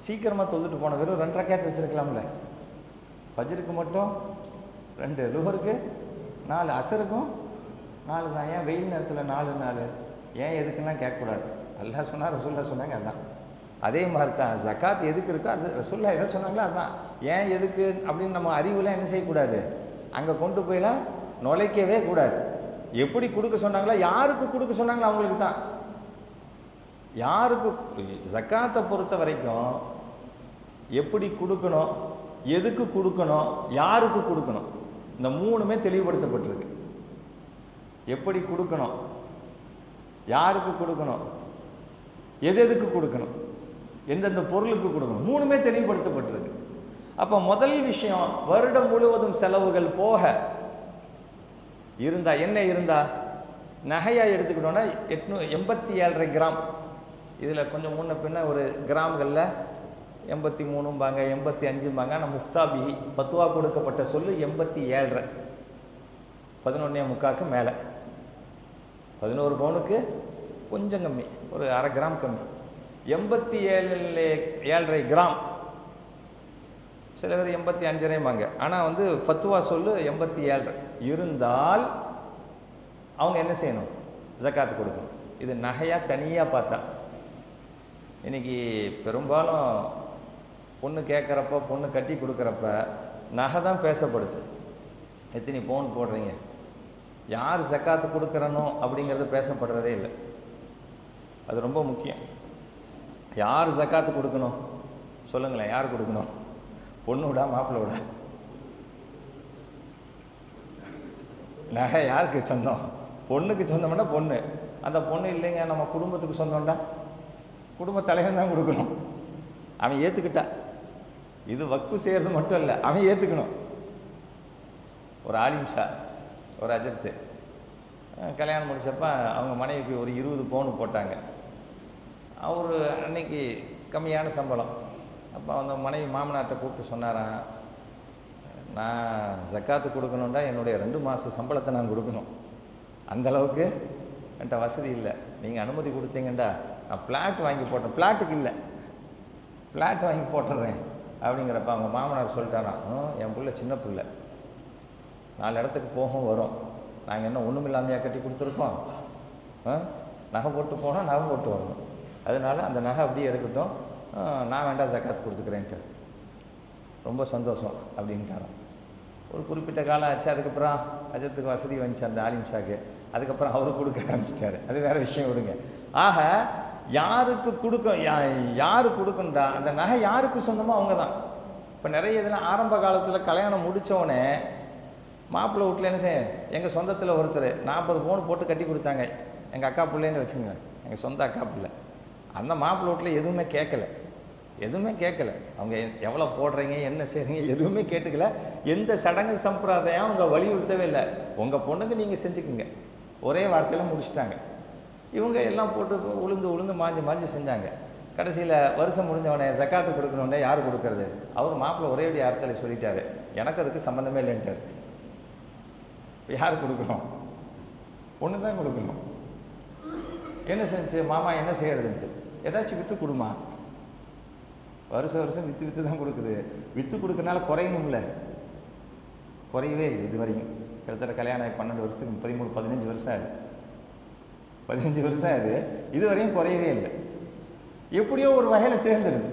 சீக்கிரமாக தொழுதுட்டு போன வெறும் 2 ரக்காத் வச்சுருக்கலாம்ல. ஃபஜ்ருக்கு மட்டும் 2, லுஹருக்கு 4, அசருக்கும் 4 தான். ஏன் வெயில் நேரத்தில் 4 ஏன் எதுக்குலாம் கேட்கக்கூடாது. அல்லாஹ் சொன்னார், ரசூலுல்லாஹ் சொன்னாங்க, அதுதான். அதே மாதிரி தான் ஜக்காத் எதுக்கு இருக்கோ அது ரசூலுல்லாஹ் எதை சொன்னாங்களோ அதுதான். ஏன் எதுக்கு அப்படின்னு நம்ம அறிவுலாம் என்ன செய்யக்கூடாது, அங்கே கொண்டு போயெல்லாம் நுழைக்கவே கூடாது. எப்படி கொடுக்க சொன்னாங்களோ, யாருக்கு கொடுக்க சொன்னாங்களோ அவங்களுக்கு தான். யாருக்கு ஜக்காத்தை பொறுத்த வரைக்கும் எப்படி கொடுக்கணும், எதுக்கு கொடுக்கணும், யாருக்கு கொடுக்கணும், இந்த 3மே தெளிவுபடுத்தப்பட்டிருக்கு. எப்படி கொடுக்கணும், யாருக்கு கொடுக்கணும், எதுக்கு கொடுக்கணும், எந்தெந்த பொருளுக்கு கொடுக்கணும், 3மே தெளிவுபடுத்தப்பட்டிருக்கு. அப்போ முதல் விஷயம், வருடம் முழுவதும் செலவுகள் போக இருந்தா என்ன இருந்தா, நகையாக எடுத்துக்கிட்டோன்னா 87.5 கிராம். இதில் கொஞ்சம் முன்ன பின்ன ஒரு கிராம்களில் 83 85 ஆனால் முஃப்தாபிஹி பத்துவா கொடுக்கப்பட்ட சொல்லு 87.5, 11.25க்கு மேலே, 11 பவுனுக்கு கொஞ்சம் கம்மி, ஒரு அரை கிராம் கம்மி, 87.5 கிராம். சில பேர் 85.5 ஆனால் வந்து பத்துவா சொல்லு 87 இருந்தால் அவங்க என்ன செய்யணும், ஜக்காத்து கொடுக்கணும். இது நகையாக தனியாக பார்த்தா. இன்னைக்கு பெரும்பாலும் பொண்ணு கேட்குறப்ப, பொண்ணு கட்டி கொடுக்குறப்ப நகை தான் பேசப்படுது. எத்தனை பவுன் போடுறீங்க, யார் ஜக்காத்து கொடுக்குறனோ அப்படிங்கிறது பேசப்படுறதே இல்லை. அது ரொம்ப முக்கியம். யார் ஜக்காத்து கொடுக்கணும் சொல்லுங்களேன், யார் கொடுக்கணும், பொண்ணு விடா மாப்பிள்ளை விடா? நகை யாருக்கு சொந்தம், பொண்ணுக்கு சொந்தம்னா பொண்ணு. அந்த பொண்ணு இல்லைங்க நம்ம குடும்பத்துக்கு சொந்தம்டா, குடும்ப தலைவன் தான் கொடுக்கணும். அவன் ஏற்றுக்கிட்டா, இது வக்ஃபு செய்கிறது மட்டும் இல்லை, அவன் ஏற்றுக்கணும். ஒரு ஆலிம் ஷா, ஒரு அஜர்த்து கல்யாணம் முடிச்சப்ப அவங்க மனைவிக்கு ஒரு 20 பவுன் போட்டாங்க. அவர் அன்னைக்கு கம்மியான சம்பளம். அப்போ அந்த மனைவி மாமனார்கிட்ட கூப்பிட்டு சொன்னாரான், நான் ஜக்காத்து கொடுக்கணுண்டா என்னுடைய 2 மாத சம்பளத்தை நான் கொடுக்கணும், அந்தளவுக்கு என்கிட்ட வசதி இல்லை, நீங்கள் அனுமதி கொடுத்தீங்கண்டா நான் பிளாட் வாங்கி போட்டேன், பிளாட்டுக்கு இல்லை பிளாட் வாங்கி போட்டுடுறேன் அப்படிங்கிறப்ப அவங்க மாமனார் சொல்லிட்டாரான், என் பிள்ளை சின்ன பிள்ளை, 4 இடத்துக்கு போகும் வரும், நாங்கள் என்ன ஒன்றும் இல்லாமையாக கட்டி கொடுத்துருக்கோம், நகை போட்டு போனால் நகை போட்டு வரணும், அதனால அந்த நகை அப்படியே இருக்கட்டும், நான் வேண்டாம் ஜக்காத்து கொடுத்துக்கிறேன்ட்டு. ரொம்ப சந்தோஷம் அப்படின்ட்டாரான். ஒரு குறிப்பிட்ட காலம் ஆச்சு. அதுக்கப்புறம் அஜத்துக்கு வசதி வந்துச்சு அந்த ஆலிம் ஷாக்கு. அதுக்கப்புறம் அவரு கொடுக்க ஆரம்பிச்சிட்டாரு, அது வேறு விஷயம் விடுங்க. ஆக யாருக்கு யாரு கொடுக்கண்டா, அந்த நகை யாருக்கு சொந்தமோ அவங்க தான். இப்போ நிறைய இதெல்லாம் ஆரம்ப காலத்தில் கல்யாணம் முடித்தோடனே மாப்பிள்ளை வீட்டில் என்ன செய்ய, எங்கள் சொந்தத்தில் ஒருத்தர் 40 பவுன் போட்டு கட்டி கொடுத்தாங்க, எங்கள் அக்கா பிள்ளைன்னு வச்சுக்கோங்க, எங்கள் சொந்த அக்கா பிள்ளை. அந்த மாப்பிள்ளை வீட்டில் எதுவுமே கேட்கல, அவங்க எவ்வளோ போடுறீங்க என்ன செய்கிறீங்க எதுவுமே கேட்டுக்கல. எந்த சடங்கு சம்பிரதாயம் அவங்க வலியுறுத்தவே இல்லை, உங்கள் பொண்ணுக்கு நீங்கள் செஞ்சுக்குங்க, ஒரே வார்த்தையில் முடிச்சுட்டாங்க. இவங்க எல்லாம் போட்டு உளுந்து மாஞ்சு செஞ்சாங்க. கடைசியில் வருஷம் முடிஞ்சவனே ஜக்காத்து கொடுக்கணுன்னே யார் கொடுக்கறது, அவர் மாப்பிள்ளை ஒரேபடி அர்த்தத்தில் சொல்லிட்டாரு, எனக்கு அதுக்கு சம்மந்தமே இல்லைன்ட்டார். யார் கொடுக்கணும், பொண்ணு தான் கொடுக்கணும். என்ன செஞ்சு மாமா என்ன செய்யறதுன்னு, ஏதாச்சும் விற்று கொடுமா, வருஷம் விற்று தான் கொடுக்குது. விற்று கொடுக்கறனால குறையணும்ல, குறையவே இல்லை இது வரைக்கும். கிட்டத்தட்ட கல்யாணம் 12 வருஷத்துக்கு 13-15 வருஷம் ஆகுது, 15 வருஷம் ஆகுது, இது வரையும் குறையவே இல்லை. எப்படியோ ஒரு வகையில் சேர்ந்துருது.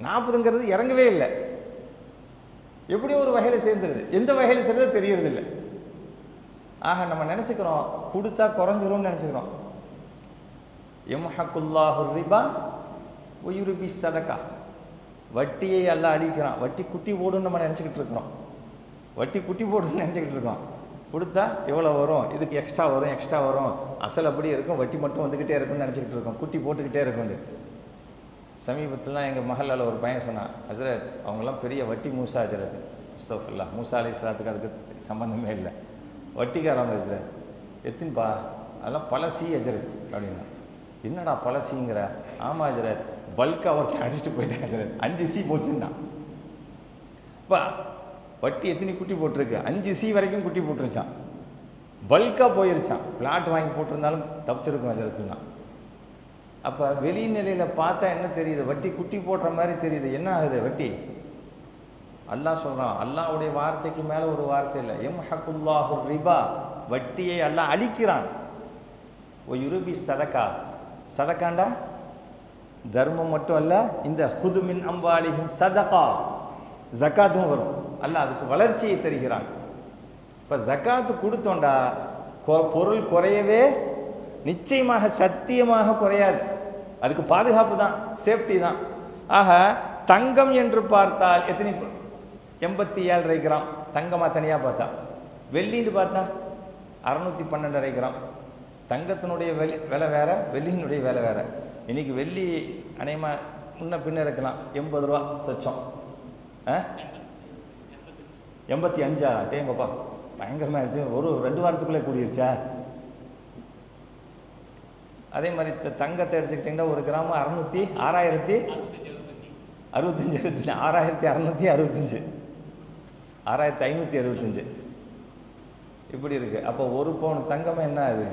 40ங்கிறது இறங்கவே இல்லை, எப்படியோ ஒரு வகையில் சேர்ந்துருது. எந்த வகையில் சேர்ந்தது தெரியறது இல்லை. ஆக நம்ம நினச்சிக்கிறோம் கொடுத்தா குறைஞ்சிரும்னு நினச்சிக்கிறோம். யம்ஹக்குல்லாஹு ரிபா வயுர்பி சதகா, வட்டியை எல்லாம் அழிக்கிறான். வட்டி குட்டி போடுன்னு நம்ம நினச்சிக்கிட்டு இருக்கிறோம், வட்டி குட்டி போடுன்னு நினச்சிக்கிட்டு இருக்கோம். கொடுத்தா எவ்வளோ வரும், இதுக்கு எக்ஸ்ட்ரா வரும், அசல் அப்படி இருக்கும், வட்டி மட்டும் வந்துக்கிட்டே இருக்கும்னு நினச்சிக்கிட்டு இருக்கோம், குட்டி போட்டுக்கிட்டே இருக்கும்னு. சமீபத்திலாம் எங்கள் மஹல்லால் ஒரு பையன் சொன்னான், ஹஜ்ரத் அவங்கெல்லாம் பெரிய வட்டி மூசா ஹஜ்ரத், அஸ்தக்ஃபிருல்லாஹ், மூசா அலைஹிஸ்ஸலாத்துக்கு அதுக்கு சம்மந்தமே இல்லை, வட்டிக்காரவங்க ஹஜ்ரத். எத்தின்பா, அதெல்லாம் பழசி ஹஜ்ரத் அப்படின்னா. என்னடா பழசிங்கிற? ஆமாம் ஹஜ்ரத், பல்காக ஒருத்தர் அடிச்சுட்டு போயிட்டேன் ஹஜ்ரத், 5 சி போச்சுன்னா. இப்போ வட்டி எத்தனை குட்டி போட்டிருக்கு? 5C வரைக்கும் குட்டி போட்டுருச்சான். பல்காக போயிருச்சான். பிளாட் வாங்கி போட்டிருந்தாலும் தப்பிச்சிருக்கும் அதிரத்துனா. அப்போ வெளிநிலையில் பார்த்தா என்ன தெரியுது? வட்டி குட்டி போடுற மாதிரி தெரியுது. என்ன ஆகுது வட்டி? அல்லாஹ் சொல்கிறான். அல்லாஹ்வுடைய வார்த்தைக்கு மேலே ஒரு வார்த்தை இல்லை. யம்ஹகுல்லாஹு ரிபா, வட்டியை அல்லாஹ் அழிக்கிறான். ஓ யுருபி சதக்கா, சதக்காண்டா தர்மம் மட்டும் அல்ல, இந்த ஹுதுமின் அம்வாலிஹிம் சதகா, ஜக்காத்தும் வரும். அல்லாஹ் அதுக்கு வளர்ச்சியை தருகிறான். இப்போ ஜக்காத்து கொடுத்தோண்டா பொருள் குறையவே நிச்சயமாக சத்தியமாக குறையாது. அதுக்கு பாதுகாப்பு தான், சேஃப்டி தான். ஆக தங்கம் என்று பார்த்தால் எத்தனை? 87.5 கிராம் தங்கமாக தனியாக பார்த்தா. வெள்ளின்னு பார்த்தா 612.5 கிராம். தங்கத்தினுடைய விலை வேற, வெள்ளியினுடைய விலை வேற. இன்னைக்கு வெள்ளி அநேகமாக முன்ன பின்ன இருக்கலாம். 80 ரூபா சொச்சம். 85 டேங்கப்பா, பயங்கரமாக இருந்துச்சு. ஒரு 2 வாரத்துக்குள்ளே கூடிருச்சா? அதே மாதிரி தங்கத்தை எடுத்துக்கிட்டிங்கன்னா 1 கிராம் 6665 6565 இப்படி இருக்கு. அப்போ 1 பவுன் தங்கமே என்ன ஆகுது?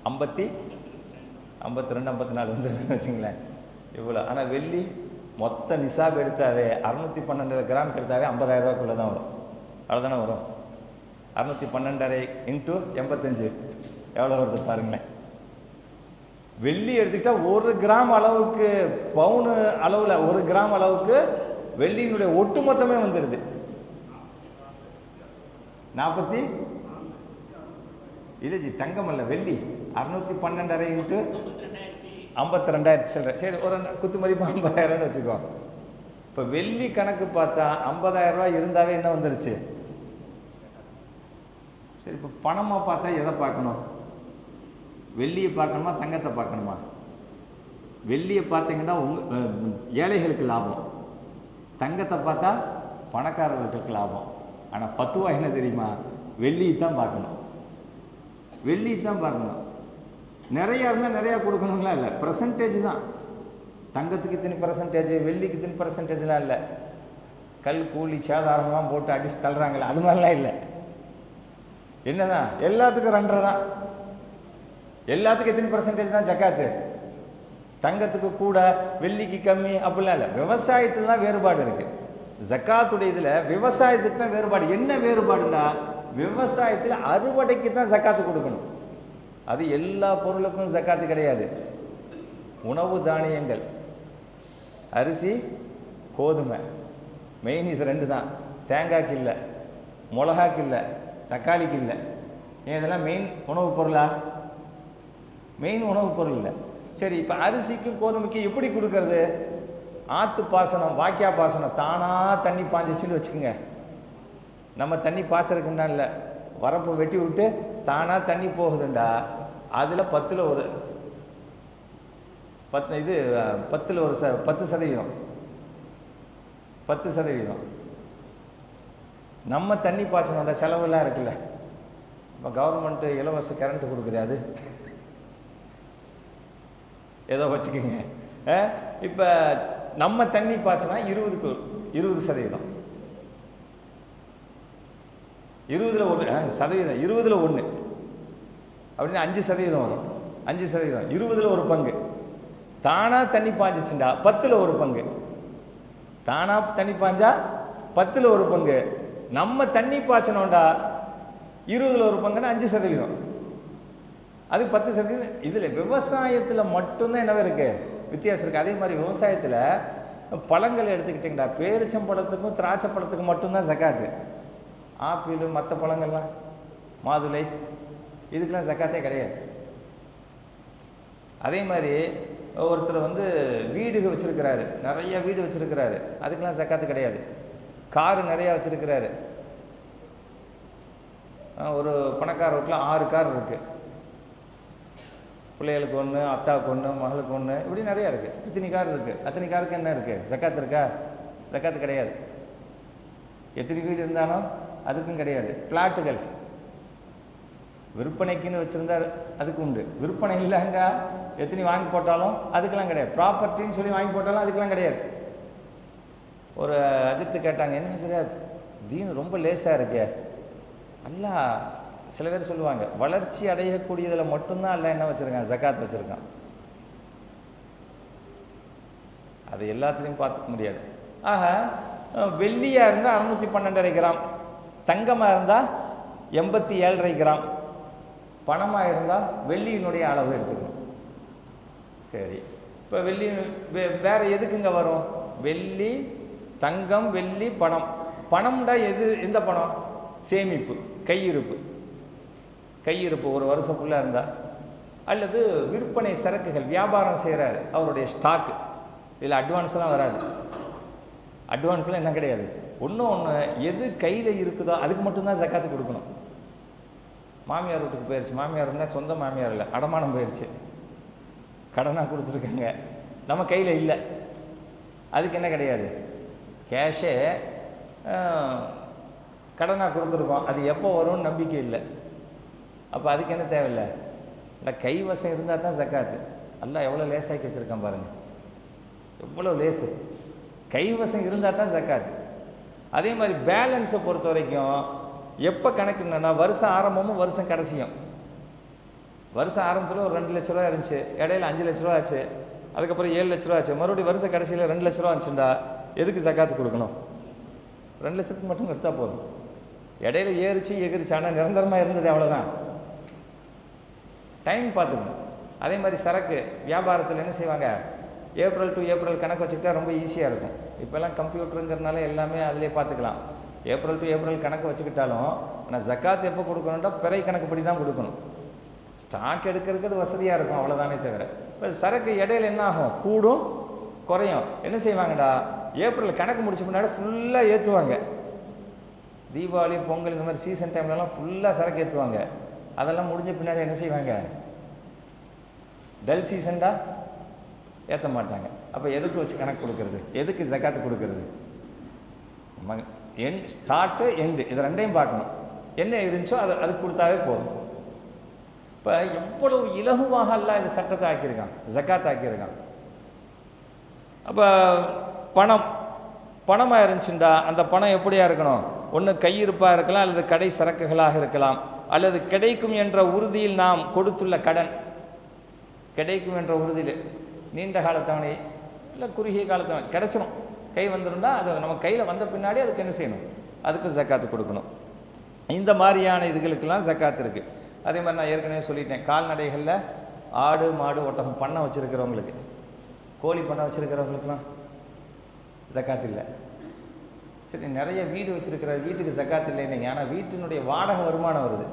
52 54 வந்துருக்குன்னு வச்சுங்களேன். இவ்வளோ. ஆனால் வெள்ளி மொத்த நிசாப் எடுத்தாவே 612 கிராம் எடுத்தாவே 50,000 ரூபாய்க்குள்ளே தான் வரும். அவ்வளோதானே வரும். 612.5 இன்ட்டு 85 எவ்வளோ வருது பாருங்களேன். வெள்ளி எடுத்துக்கிட்டால் 1 கிராம் அளவுக்கு, பவுனு அளவில் 1 கிராம் அளவுக்கு வெள்ளியினுடைய ஒட்டு மொத்தமே வந்துடுது. 40 இல்லைஜி, தங்கம் அல்ல, வெள்ளி. 612.5 இன்ட்டு 52,000 சொல்கிறேன். சரி, ஒரு குத்து மதிப்பு 50,000 வச்சுக்கோ. இப்போ வெள்ளி கணக்கு பார்த்தா 50,000 ரூபாய் இருந்தாவே என்ன வந்துருச்சு? சரி, இப்போ பணமாக பார்த்தா எதை பார்க்கணும்? வெள்ளியை பார்க்கணுமா, தங்கத்தை பார்க்கணுமா? வெள்ளியை பார்த்தீங்கன்னா ஏழைகளுக்கு லாபம், தங்கத்தை பார்த்தா பணக்காரர்களுக்கு லாபம். ஆனால் 10 ரூபா என்ன தெரியுமா? வெள்ளியை தான் பார்க்கணும், வெள்ளியை தான் பார்க்கணும். நிறையா இருந்தால் நிறையா கொடுக்கணுங்களா? இல்லை, பர்சன்டேஜ் தான். தங்கத்துக்கு இத்தனை பர்சன்டேஜ், வெள்ளிக்கு இத்தனை பர்சன்டேஜ்லாம் இல்லை. கல் கூலி சேதாரம்லாம் போட்டு அடிச்சு தள்ளுறாங்களே, அது மாதிரிலாம் இல்லை. என்னதான் எல்லாத்துக்கும் 2.5 தான். எல்லாத்துக்கும் எத்தனை பர்சன்டேஜ் தான் ஜக்காத்து? தங்கத்துக்கு கூட, வெள்ளிக்கு கம்மி அப்படிலாம் இல்லை. விவசாயத்தில் தான் வேறுபாடு இருக்கு. ஜக்காத்துடைய இதில் விவசாயத்துக்கு தான் வேறுபாடு. என்ன வேறுபாடுன்னா, விவசாயத்தில் அறுவடைக்கு தான் ஜக்காத்து கொடுக்கணும். அது எல்லா பொருளுக்கும் ஜக்காத்து கிடையாது. உணவு தானியங்கள், அரிசி, கோதுமை, மெயின் இது 2 தான். தேங்காய்க்கு இல்லை, மிளகாக்கு இல்லை, தக்காளிக்கு இல்லை. ஏன் இதெல்லாம் மெயின் உணவுப் பொருளா? மெயின் உணவுப் பொருள் இல்லை. சரி, இப்போ அரிசிக்கு கோதுமைக்கு எப்படி கொடுக்கறது? ஆற்று பாசனம், வாக்கியா பாசனம், தானாக தண்ணி பாஞ்சிச்சுன்னு வச்சுக்கோங்க. நம்ம தண்ணி பாய்ச்சறதுக்குன்னா இல்லை, வரப்பு வெட்டி விட்டு தானாக தண்ணி போகுதுண்டா, அதில் 10ல் ஒரு 10% 10%. நம்ம தண்ணி பாய்ச்சணும்டா, செலவெல்லாம் இருக்குல்ல. இப்போ கவர்மெண்ட்டு இலவச கரண்ட் கொடுக்குது, அது ஏதோ வச்சுக்கோங்க. இப்போ நம்ம தண்ணி பாய்ச்சினா 20%, 20ல் 1 சதவீதம், 20ல் 1 அப்படின்னா 5% வரும். 5%, 20ல் 1 பங்கு. தானாக தண்ணி பாய்ச்சிச்சுண்டா 10ல் 1 பங்கு. தானாக தண்ணி பாய்ஞ்சா 10ல் 1 பங்கு. நம்ம தண்ணி பாய்ச்சணும்டா 20ல் 1 பங்குன்னா 5%, அது 10%. இதில் விவசாயத்தில் மட்டும்தான் என்ன இருக்கு, வித்தியாசம் இருக்குது. அதே மாதிரி விவசாயத்தில் பழங்கள் எடுத்துக்கிட்டிங்கடா, பேரிச்சம்பழத்துக்கும் திராட்சை பழத்துக்கும் மட்டும்தான் ஜக்காத்து. ஆப்பிள், மற்ற பழங்கள்லாம், மாதுளை, இதுக்கெல்லாம் ஜக்காத்தே கிடையாது. அதே மாதிரி ஒருத்தர் வீடு வச்சுருக்கிறாரு, நிறைய வீடு வச்சுருக்கிறாரு, அதுக்கெல்லாம் ஜக்காத்து கிடையாது. காரு நிறையா வச்சுருக்கிறாரு. ஒரு பணக்கார வீட்டில் 6 கார் இருக்குது. பிள்ளைகளுக்கு 1, அத்தாவுக்கு 1, மகளுக்கு 1, இப்படி நிறையா இருக்குது. இத்தனை கார் இருக்குது. அத்தனை காருக்கு என்ன இருக்குது? ஜக்காத்து இருக்கா? ஜக்காத்து கிடையாது. எத்தனை வீடு இருந்தாலும் அதுக்கும் கிடையாது. பிளாட்டுகள் விற்பனைக்குன்னு வச்சுருந்தார், அதுக்கு உண்டு. விற்பனை இல்லைங்க, எத்தனை வாங்கி போட்டாலும் அதுக்கெல்லாம் கிடையாது. ப்ராப்பர்ட்டின்னு சொல்லி வாங்கி போட்டாலும் அதுக்கெல்லாம் கிடையாது. ஒரு அஜித்து கேட்டாங்க, என்ன ஹஜ்ரத் தீன் ரொம்ப லேசாக இருக்கே. அல்லாஹ் சில பேர் சொல்லுவாங்க, வளர்ச்சி அடையக்கூடியதில் மட்டும்தான் அல்லாஹ் என்ன வச்சுருக்கான், ஜக்காத் வச்சுருக்கான். அது எல்லாத்துலேயும் பார்த்துக்க முடியாது. ஆக வெள்ளியாக இருந்தால் 612.5 கிராம், தங்கமாக இருந்தால் 87.5 கிராம், பணமாக இருந்தால் வெள்ளியினுடைய அளவு எடுத்துக்கணும். சரி, இப்போ வெள்ளி வேறு எதுக்குங்க வரும்? வெள்ளி, தங்கம், வெள்ளி, பணம். பணம்டா எந்த பணம்? சேமிப்பு, கையிருப்பு. கையிருப்பு ஒரு வருஷம் ஃபுல்லாக இருந்தால், அல்லது விற்பனை சரக்குகள், வியாபாரம் செய்கிறாரு, அவருடைய ஸ்டாக்கு. இதில் அட்வான்ஸ்லாம் வராது. அட்வான்ஸ்லாம் என்ன கிடையாது. ஒன்று எது கையில் இருக்குதோ அதுக்கு மட்டும்தான் ஜக்காத்து கொடுக்கணும். மாமியார் வீட்டுக்கு போயிடுச்சு, மாமியார்னா சொந்த மாமியார் இல்லை, அடமானம் போயிடுச்சு, கடனாக கொடுத்துருக்காங்க, நம்ம கையில் இல்லை, அதுக்கு என்ன கிடையாது, கேஷே கடனாக கொடுத்துருக்கோம், அது எப்போ வரும்னு நம்பிக்கை இல்லை. அப்போ அதுக்கு என்ன தேவையில்லை, இல்லை கைவசம் இருந்தால் தான் ஜக்காத்து. அல்லாஹ் எவ்வளோ லேசாக்கி வச்சுருக்கான் பாருங்கள், எவ்வளோ லேசு. கைவசம் இருந்தால் தான் ஜக்காத்து. அதே மாதிரி பேலன்ஸை பொறுத்த வரைக்கும் எப்போ கணக்குன்னா, வருஷம் ஆரம்பமும் வருஷம் கடைசியும். வருஷம் ஆரம்பத்தில் ஒரு 2 லட்ச ரூபா இருந்துச்சு, இடையில 5 லட்ச ரூபா ஆச்சு, அதுக்கப்புறம் 7 லட்ச ரூபா ஆச்சு, மறுபடியும் வருஷ கடைசியில் 2 லட்ச ரூபா ஆச்சுண்டா எதுக்கு ஜக்காத்து கொடுக்கணும்? 2 லட்சத்துக்கு மட்டும் எடுத்தால் போதும். இடையில ஏறிச்சு எகிரிச்சு, ஆனால் நிரந்தரமாக இருந்தது அவ்வளோதான். டைம் பார்த்துக்கணும். அதே மாதிரி சரக்கு வியாபாரத்தில் என்ன செய்வாங்க, ஏப்ரல் டு ஏப்ரல் கணக்கு வச்சுக்கிட்டா ரொம்ப ஈஸியாக இருக்கும். இப்போல்லாம் கம்ப்யூட்டருங்கிறதுனால எல்லாமே அதிலே பார்த்துக்கலாம். ஏப்ரல் டு ஏப்ரல் கணக்கு வச்சுக்கிட்டாலும், ஆனால் ஜக்காத் எப்போ கொடுக்கணும்னா பிறை கணக்குப்படி தான் கொடுக்கணும். ஸ்டாக் எடுக்கிறதுக்கு அது வசதியாக இருக்கும், அவ்வளோதானே தவிர. இப்போ சரக்கு இடையில என்ன ஆகும், கூடும் குறையும். என்ன செய்வாங்கடா, ஏப்ரல் கணக்கு முடிச்ச முன்னாடி ஃபுல்லாக ஏற்றுவாங்க. தீபாவளி, பொங்கல், இந்த மாதிரி சீசன் டைம்லலாம் ஃபுல்லாக சரக்கு ஏற்றுவாங்க. அதெல்லாம் முடிஞ்ச பின்னாடி என்ன செய்வாங்க, டல் சீசன்டா ஏற்ற மாட்டாங்க. அப்போ எதுக்கு வச்சு கணக்கு கொடுக்கறது, எதுக்கு ஜக்காத்து கொடுக்கறது? ஸ்டார்ட்டு எண்டு இது ரெண்டையும் பார்க்கணும். என்ன இருந்துச்சோ அதுக்கு கொடுத்தாவே போதும். இப்போ எவ்வளவு இலகுவாக எல்லாம் இந்த சட்டத்தை ஆக்கியிருக்கான், ஜக்காத் ஆக்கியிருக்கான். அப்போ பணமாக இருந்துச்சுண்டா அந்த பணம் எப்படியா இருக்கணும், ஒன்று கையிருப்பாக இருக்கலாம், அல்லது கடை சரக்குகளாக இருக்கலாம், அல்லது கிடைக்கும் என்ற உறுதியில் நாம் கொடுத்துள்ள கடன், கிடைக்கும் என்ற உறுதியில் நீண்ட காலத்தவணை இல்லை குறுகிய காலத்தவணை கிடைச்சிடும், கை வந்துடும்னா அது நம்ம கையில் வந்த பின்னாடி அதுக்கு என்ன செய்யணும், அதுக்கு ஜக்காத்து கொடுக்கணும். இந்த மாதிரியான இதுகளுக்கெல்லாம் ஜக்காத்து இருக்குது. அதே மாதிரி நான் ஏற்கனவே சொல்லிட்டேன், கால்நடைகளில் ஆடு, மாடு, ஒட்டகம் பண்ணை வச்சுருக்கிறவங்களுக்கு, கோழி பண்ணை வச்சுருக்கிறவங்களுக்குலாம் ஜக்காத்து இல்லை. சரி, நிறைய வீடு வச்சுருக்கிற வீட்டுக்கு ஜக்காத்து இல்லைன்னு, ஆனால் வீட்டினுடைய வாடகை வருமானம் வருது,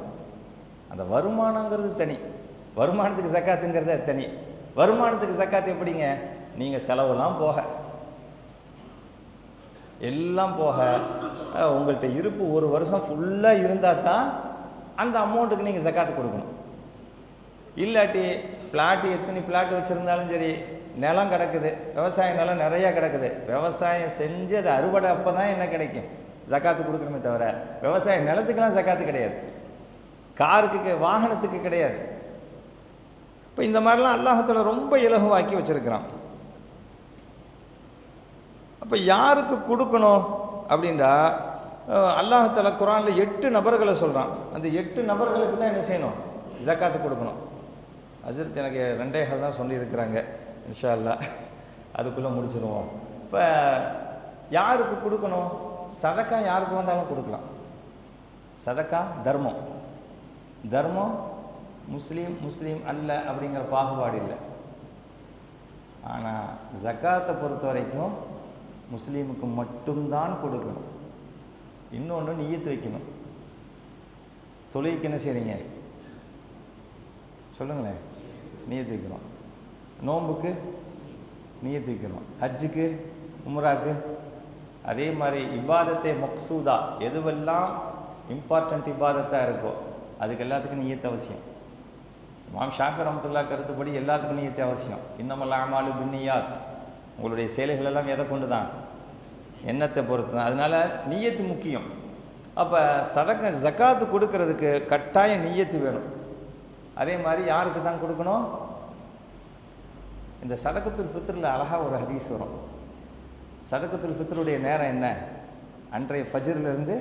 அந்த வருமானங்கிறது தனி, வருமானத்துக்கு ஜக்காத்துங்கிறது தனி. வருமானத்துக்கு ஜக்காத்து எப்படிங்க, நீங்கள் செலவுலாம் போக எல்லாம் போக உங்கள்கிட்ட இருப்பு ஒரு வருஷம் ஃபுல்லாக இருந்தால் தான் அந்த அமௌண்ட்டுக்கு நீங்கள் ஜக்காத்து கொடுக்கணும். இல்லாட்டி பிளாட்டு, எத்தனை பிளாட்டு வச்சுருந்தாலும் சரி, நிலம் கிடக்குது, விவசாய நிலம் நிறையா கிடக்குது, விவசாயம் செஞ்சு அது அறுவடை அப்போ தான் என்ன கிடைக்கும், ஜக்காத்து கொடுக்கணுமே தவிர விவசாய நிலத்துக்கெல்லாம் ஜக்காத்து கிடையாது, காருக்கு வாகனத்துக்கு கிடையாது. இப்போ இந்த மாதிரிலாம் அல்லாஹ்தாலா ரொம்ப இலகுவாக்கி வச்சுருக்கிறான். அப்போ யாருக்கு கொடுக்கணும் அப்படின்னா, அல்லாஹ்தாலா குர்ஆனில் 8 நபர்களை சொல்கிறான். அந்த 8 நபர்களுக்கு தான் என்ன செய்யணும், ஜக்காத்து கொடுக்கணும். ஹஜ்ரத் எனக்கு 2 தான் சொல்லியிருக்கிறாங்க, இன்ஷா அல்லாஹ் அதுக்குள்ளே முடிச்சிடுவோம். இப்போ யாருக்கு கொடுக்கணும், சதக்கா யாருக்கு வந்தாலும் கொடுக்கலாம். சதக்கா தர்மம், தர்மம் முஸ்லீம் அல்ல அப்படிங்கிற பாகுபாடு இல்லை. ஆனால் ஜக்காத்தை பொறுத்த வரைக்கும் முஸ்லீமுக்கு மட்டும்தான் கொடுக்கணும். இன்னொன்று நியத்து வைக்கணும். தொழுகைக்கு என்ன செய்கிறீங்க சொல்லுங்களேன், நியத்து வைக்கணும். நோன்புக்கு நியத்து வைக்கணும். ஹஜ்ஜுக்கு, உம்ராக்கு. அதே மாதிரி இபாதத்தை மக்சூதா, எதுவெல்லாம் இம்பார்ட்டண்ட் இபாதத்தாக இருக்கோ அதுக்கு எல்லாத்துக்கும் நியத்து அவசியம். இமாம் ஷாஃபி ரஹ்மத்துல்லாஹி கருத்துப்படி எல்லாத்துக்கும் நியத்து அவசியம். இன்னமல் அமாலு பின்னியாத், உங்களுடைய செயல்கள் எல்லாம் எதை கொண்டு தான், எண்ணத்தை பொறுத்து தான். அதனால் நியத்து முக்கியம். அப்போ ஜக்காத்து கொடுக்கறதுக்கு கட்டாயம் நியத்து வேணும். அதே மாதிரி யாருக்கு தான் கொடுக்கணும், இந்த சதகத்துல் ஃபித்ரில் அழகாக ஒரு ஹதீஸ் வரும். சதக்கத்துல் ஃபித்ருடைய நேரம் என்ன? அன்றைய ஃபஜ்ரிலிருந்து,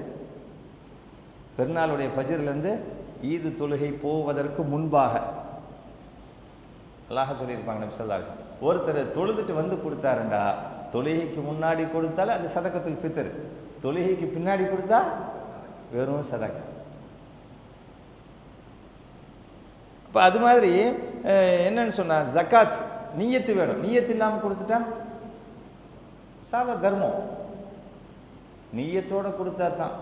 பெருநாளுடைய ஃபஜ்ரிலிருந்து ஈது தொழுகை போவதற்கு முன்பாக அல்லாஹ் சொல்லியிருப்பாங்க நபி ஸல்லல்லாஹு அலைஹி வஸல்லம். ஒருத்தர் தொழுதுட்டு வந்து கொடுத்தாருண்டா, தொழுகைக்கு முன்னாடி கொடுத்தாலும் அது சதக்கத்துல் ஃபித்ர், தொழுகைக்கு பின்னாடி கொடுத்தா வெறும் சதக்கா. இப்போ அது மாதிரி என்னன்னு சொன்னா, ஜக்காத் நியத்து வேணும். நியத்து இல்லாமல் கொடுத்துட்டா சாதா தர்மம். நியத்தோடு கொடுத்தா தான்.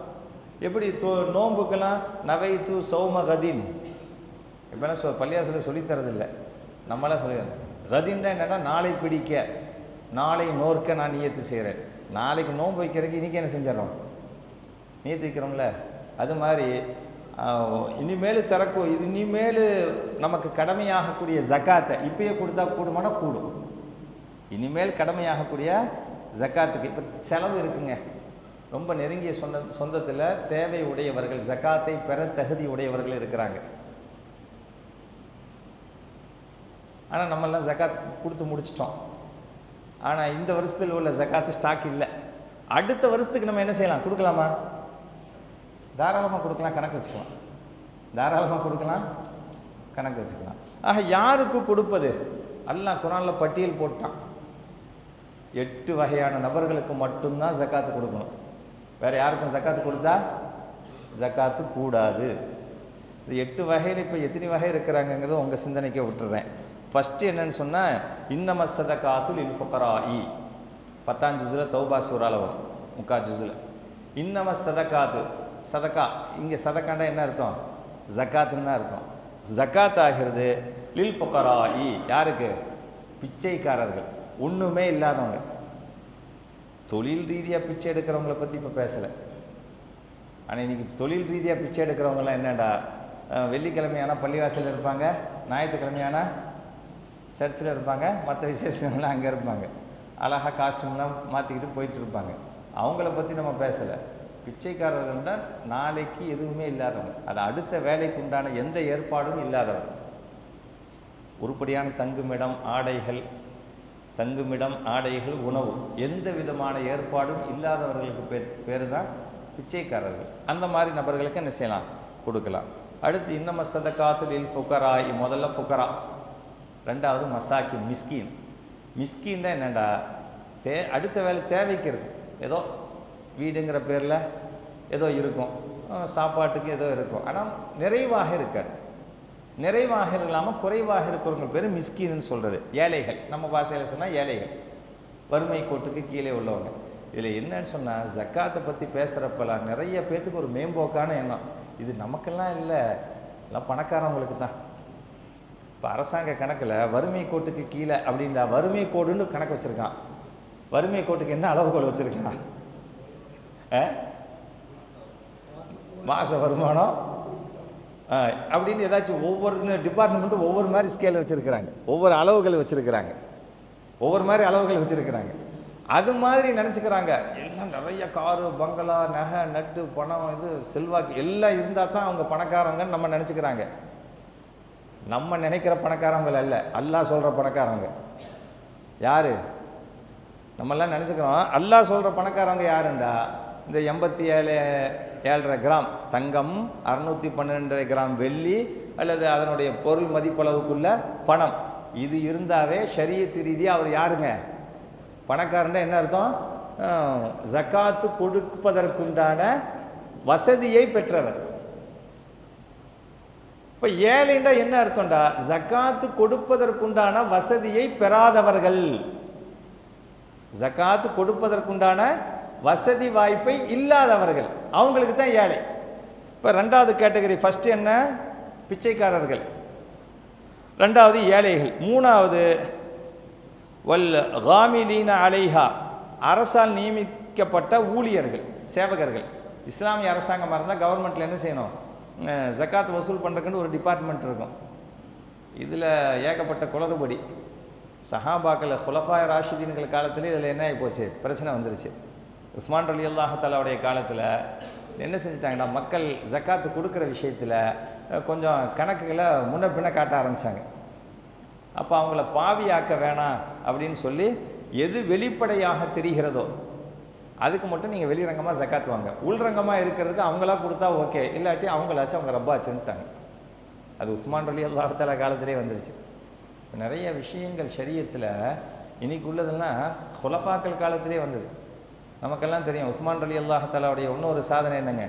எப்படி நோம்புக்கெல்லாம் நவைத்து சௌம கதீன், இப்போலாம் பள்ளியாசல சொல்லித்தரதில்லை, நம்மளாம் சொல்லிடுறோம். கதீன்னா என்னென்னா நாளை பிடிக்க, நாளை நோர்க்க நான் நியத்து செய்கிறேன். நாளைக்கு நோன்பு வைக்கிறதுக்கு இன்றைக்கி என்ன செஞ்சிடறோம்? நியத்து வைக்கிறோம்ல. அது மாதிரி இனிமேல் இது இனிமேல் நமக்கு கடமையாகக்கூடிய ஜக்காத்தை இப்பயே கொடுத்தா கூடுமானா கூடும். இனிமேல் கடமையாகக்கூடிய ஜக்காத்துக்கு இப்போ செலவு இருக்குங்க. ரொம்ப நெருங்கிய சொந்தத்தில் தேவை உடையவர்கள், ஜக்காத்தை பெற தகுதி உடையவர்கள் இருக்கிறாங்க. ஆனால் நம்மெல்லாம் ஜக்காத் கொடுத்து முடிச்சிட்டோம். ஆனால் இந்த வருஷத்தில் உள்ள ஜக்காத்து ஸ்டாக் இல்லை. அடுத்த வருஷத்துக்கு நம்ம என்ன செய்யலாம்? கொடுக்கலாமா? தாராளமாக கொடுக்கலாம், கணக்கு வச்சுக்கலாம். தாராளமாக கொடுக்கலாம், கணக்கு வச்சுக்கலாம். ஆக யாருக்கு கொடுப்பது? அல்லாஹ் குர்ஆனில் பட்டியல் போட்டான். 8 வகையான நபர்களுக்கு மட்டும்தான் ஜக்காத்து கொடுக்கணும். வேறு யாருக்கும் ஜக்காத்து கொடுத்தா ஜக்காத்து கூடாது. இது 8 வகையில் இப்போ எத்தனை வகை இருக்கிறாங்கங்கிறது உங்கள் சிந்தனைக்கே விட்டுறேன். ஃபஸ்ட்டு என்னன்னு சொன்னால், இன்னம சதகாத்துல் லில் ஃபுகராஇ, 10ஆம் ஜுஸில் தௌபா சூரால வரும், 3 ஜுஸில். இன்னம சதகாத்து, சதக்கா, இங்கே சதக்காண்டா என்ன அர்த்தம்? ஜக்காத்துன்னு தான் அர்த்தம். ஜக்காத் ஆகிறது லில் ஃபுகராஇ, யாருக்கு? பிச்சைக்காரர்கள், ஒன்றுமே இல்லாதவங்க. தொழில் ரீதியாக பிச்சை எடுக்கிறவங்கள பற்றி இப்போ பேசலை. ஆனால் இன்றைக்கி தொழில் ரீதியாக பிச்சை எடுக்கிறவங்களாம் என்னடா, வெள்ளிக்கிழமையானா பள்ளிவாசலில் இருப்பாங்க, ஞாயிற்றுக்கிழமையானா சர்ச்சில் இருப்பாங்க, மற்ற விசேஷங்கள்லாம் அங்கே இருப்பாங்க, அழகாக காஸ்டியூம்லாம் மாற்றிக்கிட்டு போயிட்டு இருப்பாங்க. அவங்கள பற்றி நம்ம பேசலை. பிச்சைக்காரர்கள்னால் நாளைக்கு எதுவுமே இல்லாதவங்க, அது அடுத்த வேலைக்கு உண்டான எந்த ஏற்பாடும் இல்லாதவங்க. உருப்படியான தங்குமிடம், ஆடைகள், உணவு, எந்த விதமான ஏற்பாடும் இல்லாதவர்களுக்கு பேர் தான் பிச்சைக்காரர்கள். அந்த மாதிரி நபர்களுக்கு என்ன செய்யலாம்? கொடுக்கலாம். அடுத்து இன்னம சதகாத்து லில் ஃபுகராஇ, முதல்ல ஃபுகரா, ரெண்டாவது மசாக்கின், மிஸ்கீன். மிஸ்கீன் தான் என்னடா, அடுத்த வேலை தேவைக்கு இருக்கும். ஏதோ வீடுங்கிற பேரில் ஏதோ இருக்கும், சாப்பாட்டுக்கு ஏதோ இருக்கும், ஆனால் நிறைவாக இருக்காது. நிறைவாக இல்லாமல் குறைவாக இருக்கிறவங்க பேர் மிஸ்கீன்னு சொல்கிறது. ஏழைகள், நம்ம பாஷையில் சொன்னால் ஏழைகள், வறுமை கோட்டுக்கு கீழே உள்ளவங்க. இதில் என்னன்னு சொன்னால், ஜக்காத்தை பற்றி பேசுகிறப்பெல்லாம் நிறைய பேர்த்துக்கு ஒரு மேம்போக்கான எண்ணம், இது நமக்கெல்லாம் இல்லை, எல்லாம் பணக்காரவங்களுக்கு தான். இப்போ அரசாங்க கணக்கில் வறுமை கோட்டுக்கு கீழே அப்படின்னா வறுமை கோடுன்னு கணக்கு வச்சுருக்கான். வறுமை கோட்டுக்கு என்ன அளவுகோல் வச்சுருக்கான்? மாத வருமானம் அப்படின்னு ஏதாச்சும் ஒவ்வொரு டிபார்ட்மெண்ட்டும் ஒவ்வொரு மாதிரி ஸ்கேல் வச்சுருக்கிறாங்க, ஒவ்வொரு அளவுகள் வச்சுருக்கிறாங்க, ஒவ்வொரு மாதிரி அளவுகள் வச்சுருக்கிறாங்க. அது மாதிரி நினச்சிக்கிறாங்க. எல்லாம் நிறைய காரு, பங்களா, நகை, நட்டு, பணம், இது செல்வாக்கு எல்லாம் இருந்தால் தான் அவங்க பணக்காரங்கன்னு நம்ம நினச்சிக்கிறாங்க. நம்ம நினைக்கிற பணக்காரவங்க அல்ல, அல்லாஹ் சொல்கிற பணக்காரவங்க. யார்? நம்மெல்லாம் நினச்சிக்கிறோம் அல்லாஹ் சொல்கிற பணக்காரவங்க யாருண்டா, இந்த 87.7 கிராம் தங்கம், 612 கிராம் வெள்ளி, அல்லது அதனுடைய பொருள் மதிப்பளவுக்குள்ள பணம், இது இருந்தாவே ஷரியத் ரீதியாக அவர் யாருங்க? பணக்காரன்னா என்ன அர்த்தம்? ஜக்காத்து கொடுப்பதற்குண்டான வசதியை பெற்றவர். இப்போ ஏழைண்டா என்ன அர்த்தம்டா? ஜக்காத்து கொடுப்பதற்குண்டான வசதியை பெறாதவர்கள், ஜக்காத்து கொடுப்பதற்குண்டான வசதி வாய்ப்பை இல்லாதவர்கள், அவங்களுக்கு தான் ஏழை. இப்போ ரெண்டாவது கேட்டகரி, ஃபஸ்ட்டு என்ன? பிச்சைக்காரர்கள், ரெண்டாவது ஏழைகள், மூணாவது வல் காமிலீன அலைஹா, அரசால் நியமிக்கப்பட்ட ஊழியர்கள், சேவகர்கள். இஸ்லாமிய அரசாங்கமாக இருந்தால் கவர்மெண்ட்டில் என்ன செய்யணும்? ஜக்காத் வசூல் பண்ணுறதுக்குன்னு ஒரு டிபார்ட்மெண்ட் இருக்கும். இதில் ஏகப்பட்ட குளறுபடி. சஹாபாக்கள் குலஃபாய் ராஷிதீன்கள் காலத்தில் இதில் என்ன ஆகி போச்சு? பிரச்சனை வந்துருச்சு. உஸ்மான் ரலியல்லாஹு தஆலாவுடைய காலத்தில் என்ன செஞ்சிட்டாங்கன்னா, மக்கள் ஜக்காத்து கொடுக்குற விஷயத்தில் கொஞ்சம் கணக்குகளை முன்ன பின்ன காட்ட ஆரம்பித்தாங்க. அப்போ அவங்கள பாவியாக்க வேணாம் அப்படின்னு சொல்லி எது வெளிப்படையாக தெரிகிறதோ அதுக்கு மட்டும் நீங்கள் வெளிரங்கமாக ஜக்காத் வாங்க. உள்ரங்கமாக இருக்கிறதுக்கு அவங்களா கொடுத்தா ஓகே, இல்லாட்டி அவங்களாச்சும் அவங்க ரப்பாச்சுன்ட்டாங்க. அது உஸ்மான் ரலியல்லாஹு தஆலா காலத்திலே வந்துருச்சு. நிறைய விஷயங்கள் ஷரியத்தில் இன்னைக்கு உள்ளதெல்லாம் ஹுலஃபாக்கள் காலத்திலே வந்தது. நமக்கெல்லாம் தெரியும் உஸ்மான் ரலியல்லாஹு தஆலாவுடைய இன்னொரு சாதனை என்னங்க?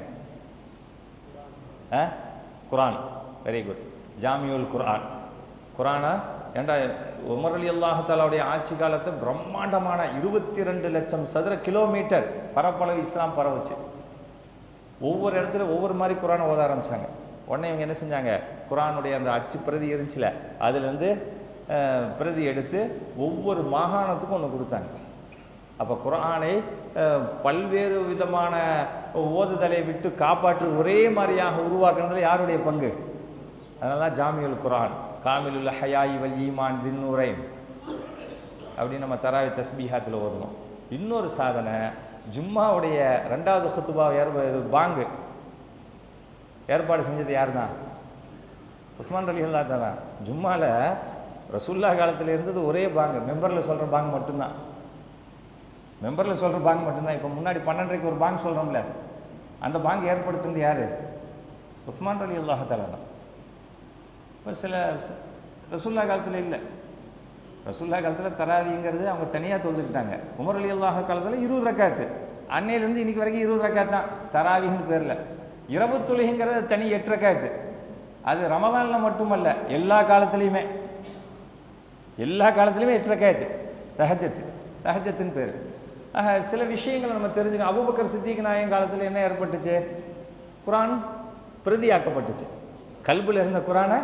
குர்ஆன். Very good. ஜாமியுல் குர்ஆன். குர்ஆனா ஏண்டா உமர் ரலியல்லாஹு தஆலாவுடைய ஆட்சி காலத்தை பிரம்மாண்டமான 22 லட்சம் சதுர கிலோமீட்டர் பரப்பளவு இஸ்லாம் பரவுச்சு. ஒவ்வொரு இடத்துல ஒவ்வொரு மாதிரி குர்ஆனை ஓத ஆரம்பித்தாங்க. உடனே இவங்க என்ன செஞ்சாங்க, குர்ஆனுடைய அந்த அச்சு பிரதி இருந்துச்சுல அதுலேருந்து பிரதி எடுத்து ஒவ்வொரு மாகாணத்துக்கும் ஒன்று கொடுத்தாங்க. அப்போ குர்ஆனை பல்வேறு விதமான ஓதுதலை விட்டு காப்பாற்றி ஒரே மாதிரியாக உருவாக்குறதுல யாருடைய பங்கு? அதனால தான் ஜாமியுல் குர்ஆன், காமிலுல் ஹயாயி வல் ஈமான் தின்னூரைன் அப்படின்னு நம்ம தராவி தஸ்பீஹாத்தில் ஓதுவோம். இன்னொரு சாதனை, ஜும்மாவுடைய 2வது குத்துபா பாங்கு ஏற்பாடு செஞ்சது யார் தான்? உஸ்மான் ரலியல்லாஹு தஆலா. ஜும்மாவில் ரசூல்லா காலத்தில் இருந்தது ஒரே பாங்கு, மெம்பரில் சொல்கிற பாங்கு மட்டும்தான். மெம்பரில் சொல்கிற பாங்கு மட்டும்தான். இப்போ முன்னாடி 12:30 ஒரு பாங்கு சொல்கிறோம்ல, அந்த பாங்கு ஏற்படுத்துனது யார்? உஸ்மான் ரலியல்லாஹு தஆலா தான். இப்போ சில ரசூல்லா காலத்தில் இல்லை. ரசூல்லா காலத்தில் தராவிங்கிறது அவங்க தனியாக தொழுதுக்கிட்டாங்க. உமர் ரலியல்லாஹு காலத்தில் 20 ரக்காத்து, அன்னையிலேருந்து இன்னைக்கு வரைக்கும் 20 ரக்காத் தான் தராவின்னு பேரில். இரவு தொழுகைங்கிறது தனி 8 ரக்காத்து. அது ரமதானில் மட்டுமல்ல, எல்லா காலத்துலேயுமே 8 ரக்காத்து தஹஜத்துன்னு பேர். சில விஷயங்களை நம்ம தெரிஞ்சுக்கணும். அபூபக்கர் சித்திக் நாயகம் காலத்தில் என்ன ஏற்பட்டுச்சு? குர்ஆன் பிரதியாக்கப்பட்டுச்சு. கல்பில் இருந்த குர்ஆனை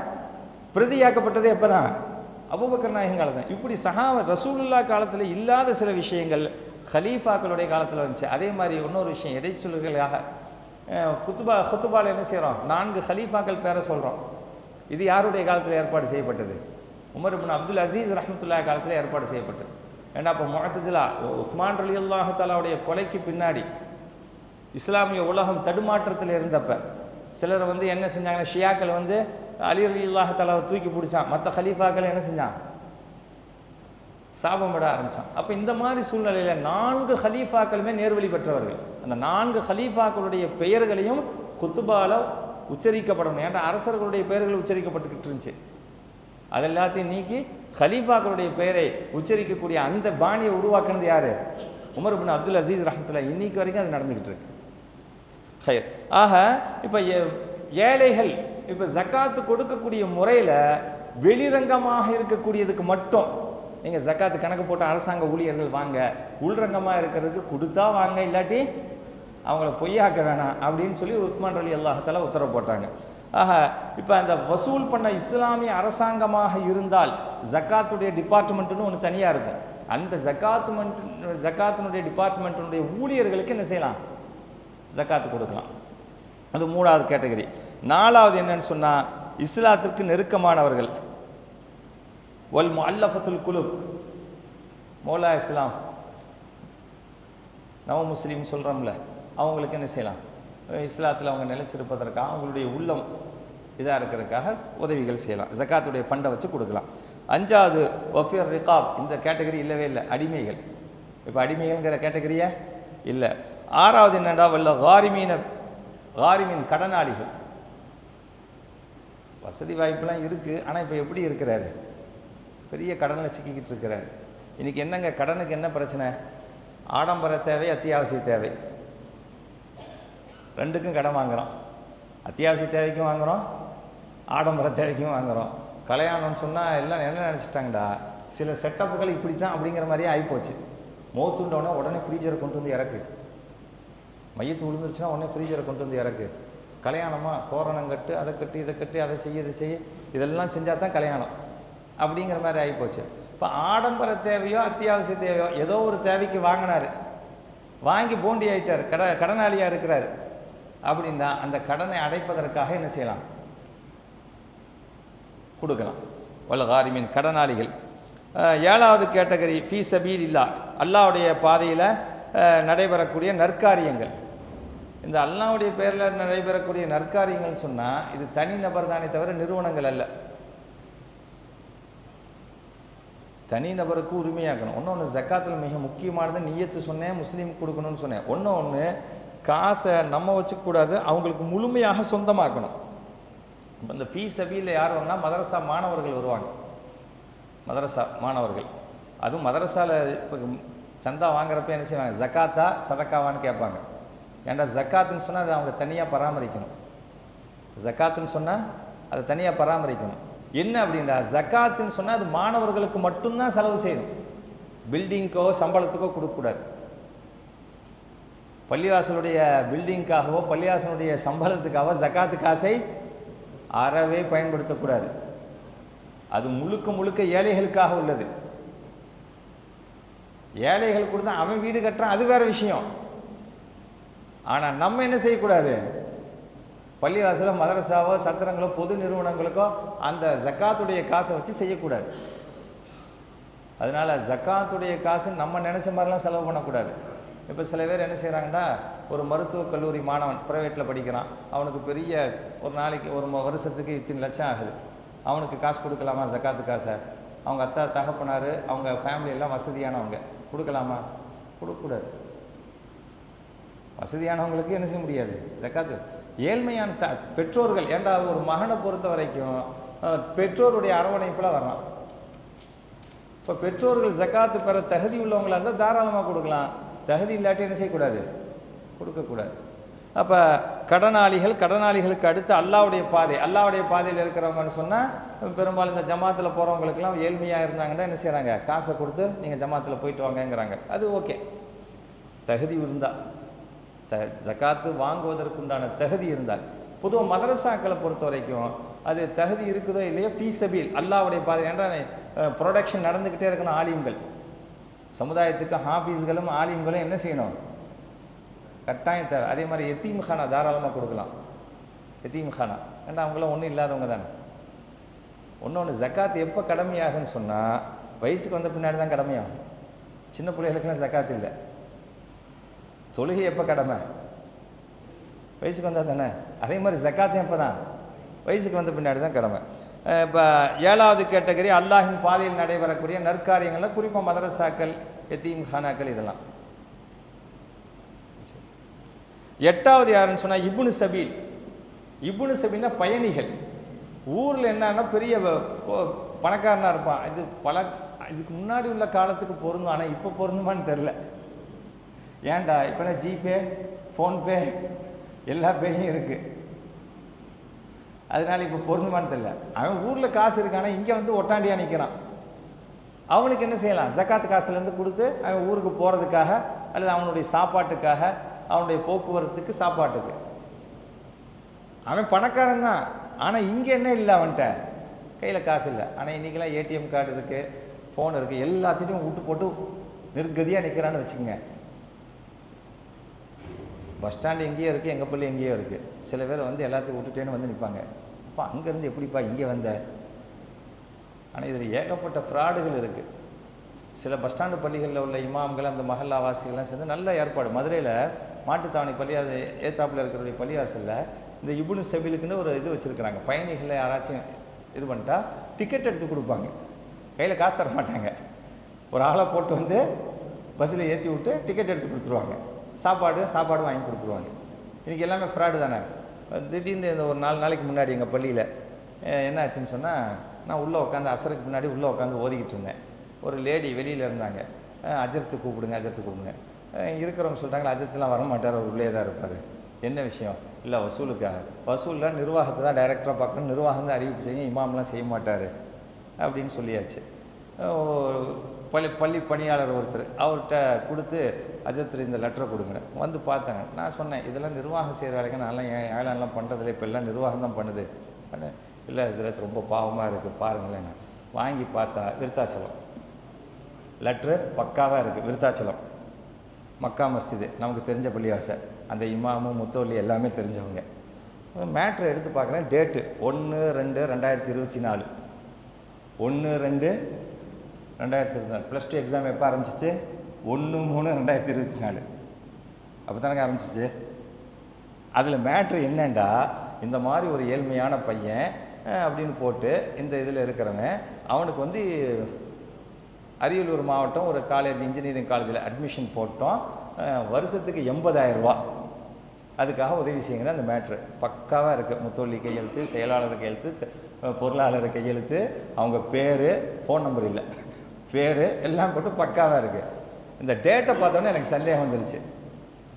பிரதியாக்கப்பட்டது எப்போ தான்? அபூபக்கர் நாயகம் காலத்தில். இப்படி ரசூலுல்லாஹ் காலத்தில் இல்லாத சில விஷயங்கள் ஹலீஃபாக்களுடைய காலத்தில் வந்துச்சு. அதே மாதிரி இன்னொரு விஷயம், இடைச்சொல்களாக குத்துபாவில் என்ன செய்கிறோம்? 4 ஹலீஃபாக்கள் பேரை சொல்கிறோம். இது யாருடைய காலத்தில் ஏற்பாடு செய்யப்பட்டது? உமர் இப்னு அப்துல் அசீஸ் ரஹ்மத்துல்லாஹி காலத்தில் ஏற்பாடு செய்யப்பட்டது. ஏன்னா அப்போ முஅத்தஸிலா உஸ்மான் ரலியல்லாஹு தஆலாவுடைய கொலைக்கு பின்னாடி இஸ்லாமிய உலகம் தடுமாற்றத்தில் இருந்தப்ப சிலர் என்ன செஞ்சாங்கன்னா, ஷியாக்கள் அலி ரலியல்லாஹு தஆலாவை தூக்கி பிடிச்சான். மற்ற ஹலீஃபாக்கள் என்ன செஞ்சான்? சாபமிட ஆரம்பித்தான். அப்போ இந்த மாதிரி சூழ்நிலையில் 4 ஹலீஃபாக்களுமே நேர்வழி பெற்றவர்கள். அந்த 4 ஹலீஃபாக்களுடைய பெயர்களையும் குத்துபால உச்சரிக்கப்படணும். ஏன்னா அரசர்களுடைய பெயர்கள் உச்சரிக்கப்பட்டுக்கிட்டு இருந்துச்சு. அது எல்லாத்தையும் நீக்கி ஹலீஃபாக்களுடைய பெயரை உச்சரிக்கக்கூடிய அந்த பாணியை உருவாக்குனது யார்? உமர் இப்னு அப்துல் அசீஸ் ரஹ்மத்துல்லாஹி. இன்னைக்கு வரைக்கும் அது நடந்துக்கிட்டு இருக்கு. ஹைர். ஆக இப்போ ஏழைகள் இப்போ ஜக்காத்து கொடுக்கக்கூடிய முறையில் வெளிரங்கமாக இருக்கக்கூடியதுக்கு மட்டும் நீங்கள் ஜக்காத்து கணக்கு போட்டு அரசாங்க ஊழியர்கள் வாங்க, உள்ரங்கமாக இருக்கிறதுக்கு கொடுத்தா வாங்க, இல்லாட்டி அவங்கள பொய்யாக்க வேணாம் அப்படின்னு சொல்லி உஸ்மான் ரலியல்லாஹு தஆலா உத்தரவு போட்டாங்க. ஆக இப்போ அந்த வசூல் பண்ண இஸ்லாமிய அரசாங்கமாக இருந்தால் ஜக்காத்துடைய டிபார்ட்மெண்ட்டுன்னு ஒன்று தனியாக இருக்கும். அந்த ஜக்காத்தினுடைய டிபார்ட்மெண்ட்டினுடைய ஊழியர்களுக்கு என்ன செய்யலாம்? ஜக்காத்து கொடுக்கலாம். அது 3வது கேட்டகரி. 4வது என்னன்னு சொன்னால், இஸ்லாத்திற்கு நெருக்கமானவர்கள். வல் முஅல்லஃபத்துல் குலூப், மௌலா இஸ்லாம், நவ முஸ்லீம் சொல்கிறோம்ல, அவங்களுக்கு என்ன செய்யலாம்? இஸ்லாத்தில் அவங்க நிலைச்சிருப்பதற்காக, அவங்களுடைய உள்ளம் இதாக இருக்கிறதுக்காக உதவிகள் செய்யலாம். ஜக்காத்துடைய ஃபண்டை வச்சு கொடுக்கலாம். 5வது வஃபிர் ரிகாப், இந்த கேட்டகரி இல்லவே இல்லை, அடிமைகள். இப்போ அடிமைகள்ங்கிற கேட்டகரியா இல்லை. 6வது என்னடா, வல்ல காரிமீன் கடனாளிகள். வசதி வாய்ப்பெல்லாம் இருக்குது, ஆனால் இப்போ எப்படி இருக்கிறாரு? பெரிய கடனில் சிக்கிக்கிட்டு இருக்கிறாரு. இன்றைக்கி என்னங்க கடனுக்கு என்ன பிரச்சனை? ஆடம்பர தேவை, அத்தியாவசிய தேவை, ரெண்டுக்கும் கடன் வாங்குகிறோம். அத்தியாவசிய தேவைக்கும் வாங்குகிறோம், ஆடம்பர தேவைக்கும் வாங்குகிறோம். கல்யாணம்னு சொன்னால் எல்லாம் என்ன நினச்சிட்டாங்கடா, சில செட்டப்புகள் இப்படி தான் அப்படிங்கிற மாதிரியே ஆகிப்போச்சு. மௌத்துண்டோடனே உடனே ஃப்ரீஜரை கொண்டு வந்து இறக்கு, மையத்து விழுந்துருச்சுன்னா உடனே ஃப்ரீஜரை கொண்டு வந்து இறக்கு. கல்யாணமாக தோரணம் கட்டு, அதை கட்டு, இதை கட்டி, அதை செய்ய, இதை செய்ய, இதெல்லாம் செஞ்சால் தான் கல்யாணம் அப்படிங்கிற மாதிரி ஆகிப்போச்சு. இப்போ ஆடம்பர தேவையோ அத்தியாவசிய தேவையோ ஏதோ ஒரு தேவைக்கு வாங்கினார், வாங்கி போண்டி ஆகிட்டார், கடனாளியாக இருக்கிறார். அப்படின்னா அந்த கடனை அடைப்பதற்காக என்ன செய்யலாம்? கொடுக்கலாம். வல் காரிமீன் கடனாளிகள். 7வது கேட்டகரி ஃபீ சபீலில்லாஹ், அல்லாஹ்வுடைய பாதையில் நடைபெறக்கூடிய நற்காரியங்கள். இந்த அல்லாஹ்வுடைய பேரில் நடைபெறக்கூடிய நற்காரியங்கள் சொன்னால் இது தனி நபர் தானே தவிர நிறுவனங்கள் அல்ல. தனிநபருக்கு உரிமையாக்கணும். ஒன்று ஜக்காத்தில் மிக முக்கியமானது நியத்து சொன்னேன், முஸ்லீம் கொடுக்கணும்னு சொன்னேன். ஒன்று காசை நம்ம வச்சுக்கூடாது, அவங்களுக்கு முழுமையாக சொந்தமாக்கணும். இப்போ இந்த ஃபீ சபீலில் யார் வரனா மதரசா மாணவர்கள் வருவாங்க. மதரசா மாணவர்கள், அதுவும் மதரசாவில் இப்போ சந்தா வாங்குறப்ப என்ன செய்வாங்க, ஜக்காத்தா சதக்காவான்னு கேட்பாங்க. ஏன்டா ஜக்காத்துன்னு சொன்னால் அதை அவங்க தனியாக பராமரிக்கணும். ஜக்காத்துன்னு சொன்னால் அதை தனியாக பராமரிக்கணும். என்ன அப்படின்னா, ஜக்காத்துன்னு சொன்னால் அது மாணவர்களுக்கு மட்டும்தான் செலவு செய்யணும், பில்டிங்க்கோ சம்பளத்துக்கோ கொடுக்கக்கூடாது. பள்ளிவாசலுடைய பில்டிங்காகவோ பள்ளிவாசலுடைய சம்பளத்துக்காகவோ ஜக்காத்து காசை அறவே பயன்படுத்தக்கூடாது. அது முழுக்க முழுக்க ஏழைகளுக்காக உள்ளது. ஏழைகள் கொடுத்தா அவன் வீடு கட்டுறான், அது வேற விஷயம். ஆனால் நம்ம என்ன செய்யக்கூடாது, பள்ளிவாசலோ மதரசாவோ சத்திரங்களோ பொது நிறுவனங்களுக்கோ அந்த ஜக்காத்துடைய காசை வச்சு செய்யக்கூடாது. அதனால் ஜக்காத்துடைய காசு நம்ம நினச்ச மாதிரிலாம் செலவு பண்ணக்கூடாது. இப்போ சில பேர் என்ன செய்கிறாங்கன்னா, ஒரு மருத்துவக் கல்லூரி மாணவன் ப்ரைவேட்டில் படிக்கிறான், அவனுக்கு பெரிய ஒரு நாளைக்கு ஒரு வருஷத்துக்கு இத்தனை லட்சம் ஆகுது. அவனுக்கு காசு கொடுக்கலாமா ஜக்காத்து காசை? அவங்க அத்தா தகப்பனார் அவங்க ஃபேமிலி எல்லாம் வசதியானவங்க, கொடுக்கலாமா? கொடுக்கக்கூடாது. வசதியானவங்களுக்கு என்ன செய்ய முடியாது ஜக்காத்து. ஏழ்மையான பெற்றோர்கள், ஏண்டா ஒரு மகனை பொறுத்த வரைக்கும் பெற்றோருடைய அரவணைப்பில் வர்றான். இப்போ பெற்றோர்கள் ஜக்காத்து பெற தகுதி உள்ளவங்களாக இருந்தால் தாராளமாக கொடுக்கலாம், தகுதி இல்லாட்டி என்ன செய்யக்கூடாது, கொடுக்கக்கூடாது. அப்போ கடனாளிகளுக்கு அடுத்து அல்லாவுடைய பாதையில் இருக்கிறவங்கன்னு சொன்னால் பெரும்பாலும் இந்த ஜமாத்தில் போகிறவங்களுக்கெல்லாம் ஏழ்மையாக இருந்தாங்கன்னா என்ன செய்கிறாங்க, காசை கொடுத்து நீங்கள் ஜமாத்தில் போயிட்டு வாங்கங்கிறாங்க. அது ஓகே, தகுதி இருந்தால், ஜக்காத்து வாங்குவதற்குண்டான தகுதி இருந்தால். பொதுவாக மதரசாக்களை பொறுத்த வரைக்கும் அது தகுதி இருக்குதோ இல்லையோ, ஃபீ சபீல் அல்லாவுடைய பாதை என்றால் ப்ரொடக்ஷன் நடந்துக்கிட்டே இருக்கணும். ஆலிம்கள் சமுதாயத்துக்கு ஹாஃபீஸ்களும் ஆலிம்களும் என்ன செய்யணும், கட்டாயம் தேவை. அதே மாதிரி எத்தீம் கானா தாராளமாக கொடுக்கலாம். எத்தீம் கானா ஏன்னா அவங்களாம் ஒன்றும் இல்லாதவங்க தானே. ஒன்று ஜக்காத்து எப்போ கடமையாகுன்னு சொன்னால் வயசுக்கு வந்த பின்னாடி தான் கடமையாகும். சின்ன பிள்ளைகளுக்கெல்லாம் ஜக்காத்து இல்லை. தொழுகை எப்போ கடமை, வயசுக்கு வந்தால் தானே. அதே மாதிரி ஜக்காத்து எப்போ தான், வயசுக்கு வந்த பின்னாடி தான் கடமை. இப்போ 7வது கேட்டகரி அல்லாஹின் பாதையில் நடைபெறக்கூடிய நற்காரியங்களில் குறிப்பாக மதரசாக்கள், எத்தீம் கானாக்கள், இதெல்லாம். 8வது யாருன்னு சொன்னால் இப்னு சபீல். இப்னு சபீல்னா பயணிகள். ஊரில் என்னன்னா பெரிய பணக்காரனாக இருப்பான். இதுக்கு முன்னாடி உள்ள காலத்துக்கு பொருந்தும், ஆனால் இப்போ பொருந்துமான்னு தெரில. ஏன்டா இப்போனா ஜிபே, ஃபோன்பே எல்லா பேயும் இருக்குது, அதனால இப்போ பொருந்துமான்னு தெரியல. அவன் ஊரில் காசு இருக்கானா இங்கே வந்து ஒட்டாண்டியாக நிற்கிறான். அவனுக்கு என்ன செய்யலாம், ஜக்காத்து காசுலேருந்து கொடுத்து அவன் ஊருக்கு போகிறதுக்காக அல்லது அவனுடைய சாப்பாட்டுக்காக, அவனுடைய போக்குவரத்துக்கு, சாப்பாட்டுக்கு. அவன் பணக்காரன் தான், ஆனால் இங்கே என்ன இல்லை, அவன்கிட்ட கையில் காசு இல்லை. ஆனால் இன்றைக்கெல்லாம் ஏடிஎம் கார்டு இருக்குது, ஃபோன் இருக்குது, எல்லாத்தையும் விட்டு போட்டு நிர்கதியாக நிற்கிறான்னு வச்சுக்கோங்க. பஸ் ஸ்டாண்டு எங்கேயோ இருக்குது, எங்கள் பள்ளி எங்கேயோ இருக்குது. சில பேர் வந்து எல்லாத்தையும் விட்டுட்டேன்னு வந்து நிற்பாங்க. அப்போ அங்கேருந்து எப்படிப்பா இங்கே வந்த? ஆனால் இதில் ஏகப்பட்ட ஃப்ராடுகள் இருக்குது. சில பஸ் ஸ்டாண்டு பள்ளிகளில் உள்ள இமாம்கள், அந்த மஹல்லாவாசிகள்லாம் சேர்ந்து நல்ல ஏற்பாடு. மதுரையில் மாட்டுத்தாவணி பள்ளியாசு ஏத்தாப்பில் இருக்கிற பள்ளிவாசலில் இந்த இப்னு சபீலுக்குன்னு ஒரு இது வச்சுருக்கிறாங்க. பயணிகளை யாராச்சும் இது பண்ணிட்டா டிக்கெட் எடுத்து கொடுப்பாங்க, கையில் காசு தர மாட்டாங்க. ஒரு ஆளை போட்டு வந்து பஸ்ஸில் ஏற்றி விட்டு டிக்கெட் எடுத்து கொடுத்துருவாங்க, சாப்பாடு வாங்கி கொடுத்துருவாங்க. இன்றைக்கி எல்லாமே ஃப்ராடு தானே. திடீர்னு இந்த ஒரு 4 நாளைக்கு முன்னாடி எங்கள் பள்ளியில் என்ன ஆச்சுன்னு சொன்னால், நான் உள்ளே உட்காந்து அசருக்கு முன்னாடி உள்ளே உட்காந்து ஓதிக்கிட்டு இருந்தேன். ஒரு லேடி வெளியில் இருந்தாங்க, அஜர்த்து கூப்பிடுங்க. இருக்கிறவங்க சொல்கிறாங்களா, அஜர்த்துலாம் வரமாட்டார், அவர் உள்ளே தான் இருப்பார். என்ன விஷயம்? இல்லை வசூலுக்காக. வசூலில் நிர்வாகத்தை தான் டைரெக்டராக பார்க்கணும், நிர்வாகம் தான் அறிவிப்பு செய்யும், இமாம்லாம் செய்ய மாட்டார் அப்படின்னு சொல்லியாச்சு. பள்ளி பணியாளர் ஒருத்தர் அவர்கிட்ட கொடுத்து, அஜர்த்து இந்த லெட்டரை கொடுங்க. வந்து பார்த்தாங்க. நான் சொன்னேன், இதெல்லாம் நிர்வாகம் செய்கிற வேலைக்கு நான்லாம் ஏழாம்லாம் பண்ணுறதில்ல, இப்போ எல்லாம் நிர்வாகம் தான் பண்ணுது. இல்லை அஜர்த்து ரொம்ப பாவமாக இருக்குது பாருங்களேன். நான் வாங்கி பார்த்தா விருத்தாச்சலம் லெட்ரு பக்காவாக இருக்குது. விருத்தாச்சலம் மக்கா மஸ்ஜிது, நமக்கு தெரிஞ்ச பள்ளிவாசல், அந்த இமாமும் முத்தவல்லி எல்லாமே தெரிஞ்சவங்க. மேட்ரு எடுத்து பார்க்குறேன், டேட்டு 1/2/2024, 1/2/2024. +2 எக்ஸாம் எப்போ ஆரம்பிச்சிச்சு? 1/3/2024. அப்போ தானே ஆரம்பிச்சிச்சு. அதில் மேட்ரு என்னண்டா, இந்த மாதிரி ஒரு ஏழ்மையான பையன் அப்படின்னு போட்டு இந்த இதில் இருக்கிறவன் அவனுக்கு வந்து அரியலூர் மாவட்டம் ஒரு காலேஜ், இன்ஜினியரிங் காலேஜில் அட்மிஷன் போட்டோம். வருஷத்துக்கு 80,000 ரூபா. அதுக்காக உதவி செய்யுங்கன்னா அந்த மேட்ரு பக்காவாக இருக்குது. முத்தொல்லி கையெழுத்து, செயலாளர் கையெழுத்து, பொருளாளர் கையெழுத்து, அவங்க பேர், ஃபோன் நம்பர் இல்லை, பேர் எல்லாம் போட்டு பக்காவாக இருக்குது. இந்த டேட்டை பார்த்தோன்னே எனக்கு சந்தேகம் வந்துருச்சு.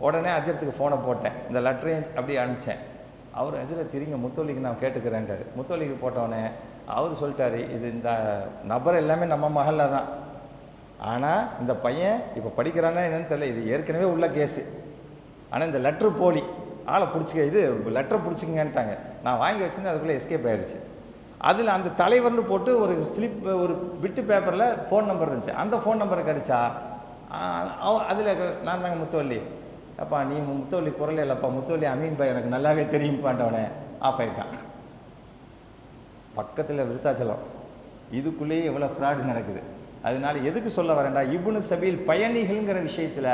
உடனே அஜரத்துக்கு ஃபோனை போட்டேன், இந்த லெட்டரையும் அப்படி அனுப்பிச்சேன். அவர் அஜரத் திருங்க முத்தொல்லிக்கு நான் கேட்டுக்கிறேன்ட்டார். முத்தொல்லிக்கு போட்டோடனே அவர் சொல்லிட்டாரு, இது இந்த நபர் எல்லாமே நம்ம மகளில் தான், ஆனால் இந்த பையன் இப்போ படிக்கிறான்னா என்னன்னு தெரியல, இது ஏற்கனவே உள்ள கேஸு, ஆனால் இந்த லெட்ரு போலி, ஆளை பிடிச்சிக்க, இது லெட்டரை பிடிச்சிக்கங்கன்ட்டாங்க. நான் வாங்கி வச்சுருந்து அதுக்குள்ளே எஸ்கேப் ஆயிடுச்சு. அதில் அந்த தலைவர்னு போட்டு ஒரு ஸ்லிப், ஒரு பிட்டு பேப்பரில் ஃபோன் நம்பர் இருந்துச்சு. அந்த ஃபோன் நம்பரை கிடச்சா அதில் நான் தாங்க முத்தவல்லி, அப்பா நீ முத்தவல்லி குரல் இல்லைப்பா, முத்தவல்லி அமீன் பாய் எனக்கு நல்லாவே தெரியும்ப்பாண்டவனே ஆஃப் ஆகிட்டான். பக்கத்தில் விருத்தாச்சலம், இதுக்குள்ளேயே எவ்வளோ ஃப்ராடு நடக்குது. அதனால எதுக்கு சொல்ல வரேன்டா, இப்னு சபீல் பயணிகள்ங்கிற விஷயத்தில்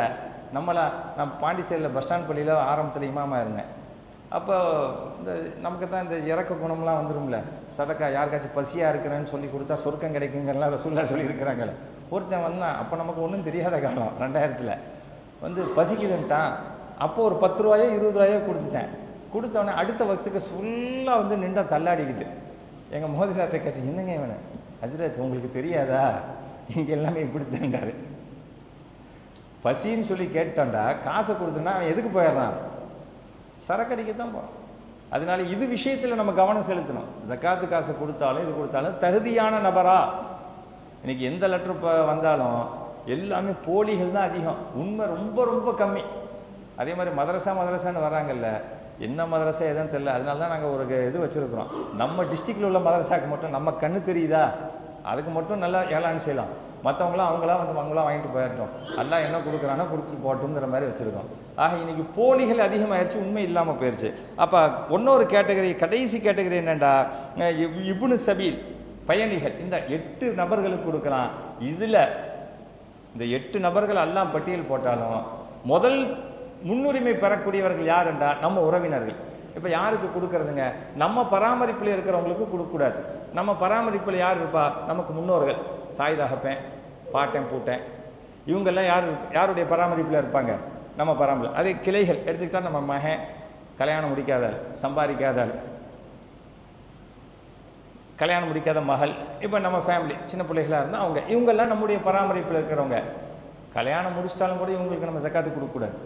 நான் பாண்டிச்சேரியில் பஸ் ஸ்டாண்ட் பள்ளியில் ஆரம்பத்தில் இமாமா இருந்தேன். அப்போ இந்த நமக்கு தான் இந்த இறக்க குணம்லாம் வந்துடும்ல, சதக்கா யாருக்காச்சும் பசியாக இருக்கிறேன்னு சொல்லி கொடுத்தா சொர்க்கம் கிடைக்குங்கிறலாம் ரசூல்லா சொல்லியிருக்கிறாங்களே. ஒருத்தன் வந்தான், அப்போ நமக்கு ஒன்றும் தெரியாத காலம் 2000 வந்து பசிக்குதுன்ட்டான். அப்போ ஒரு 10 ரூபாயோ 20 ரூபாயோ கொடுத்துட்டேன். கொடுத்தவொடனே அடுத்த வக்துக்கு ஃபுல்லாக வந்து நின்றா தள்ளாடிக்கிட்டு எங்கள் மோதிராட்டை கேட்டு, என்னங்க இவனை ஹஜ்ரத் உங்களுக்கு தெரியாதா, இங்கே எல்லாமே இப்படி தண்டாரு. பசின்னு சொல்லி கேட்டான்டா, காசை கொடுத்தோன்னா அவன் எதுக்கு போயிடுறான், சரக்கடிக்கத்தான் போகிறான். அதனால இது விஷயத்தில் நம்ம கவனம் செலுத்தணும். ஜக்காத்து காசை கொடுத்தாலும் இது கொடுத்தாலும் தகுதியான நபரா. இன்னைக்கு எந்த லெட்டர் வந்தாலும் எல்லாமே போலிகள் தான் அதிகம், உண்மை ரொம்ப ரொம்ப கம்மி. அதே மாதிரி மதரசான்னு வராங்கல்ல, என்ன மதரசா எதுன்னு தெரியல. அதனால தான் நாங்கள் ஒரு இது வச்சுருக்குறோம், நம்ம டிஸ்ட்ரிக்டில் உள்ள மதரசாவுக்கு மட்டும் நம்ம கண்ணு தெரியுதா அதுக்கு மட்டும் நல்லா ஏழான்னு செய்யலாம். மற்றவங்களாம் அவங்களாம் வாங்கிட்டு போயிட்டோம், எல்லாம் என்ன கொடுக்குறானோ கொடுத்துட்டு போட்டோங்கிற மாதிரி வச்சுருக்கோம். ஆக இன்னைக்கு போலிகள் அதிகமாகிடுச்சு, உண்மை இல்லாமல் போயிடுச்சு. அப்போ இன்னொரு கேட்டகரி, கடைசி கேட்டகரி என்னென்னா இப்னு சபீல் பயணிகள். இந்த 8 நபர்களுக்கு கொடுக்கலாம். இதில் இந்த 8 நபர்கள் எல்லாம் பட்டியல் போட்டாலும் முதல் முன்னுரிமை பெறக்கூடியவர்கள் யார் என்றால் நம்ம உறவினர்கள். இப்போ யாருக்கு கொடுக்கறதுங்க, நம்ம பராமரிப்பில் இருக்கிறவங்களுக்கு கொடுக்கக்கூடாது. நம்ம பராமரிப்பில் யார் இருப்பா, நமக்கு முன்னோர்கள், தாய் தகப்பேன், பாட்டன் பூட்டன், இவங்கெல்லாம் யாருடைய பராமரிப்பில் இருப்பாங்க, நம்ம பராமரி. அதே கிளைகள் எடுத்துக்கிட்டால் நம்ம மகன், கல்யாணம் முடிக்காதாள், சம்பாதிக்காதாள், கல்யாணம் முடிக்காத மகள், இப்போ நம்ம ஃபேமிலி சின்ன பிள்ளைகளாக இருந்தால் அவங்க, இவங்கெல்லாம் நம்முடைய பராமரிப்பில் இருக்கிறவங்க. கல்யாணம் முடிச்சிட்டாலும் கூட இவங்களுக்கு நம்ம ஜக்காத்து கொடுக்கக்கூடாது.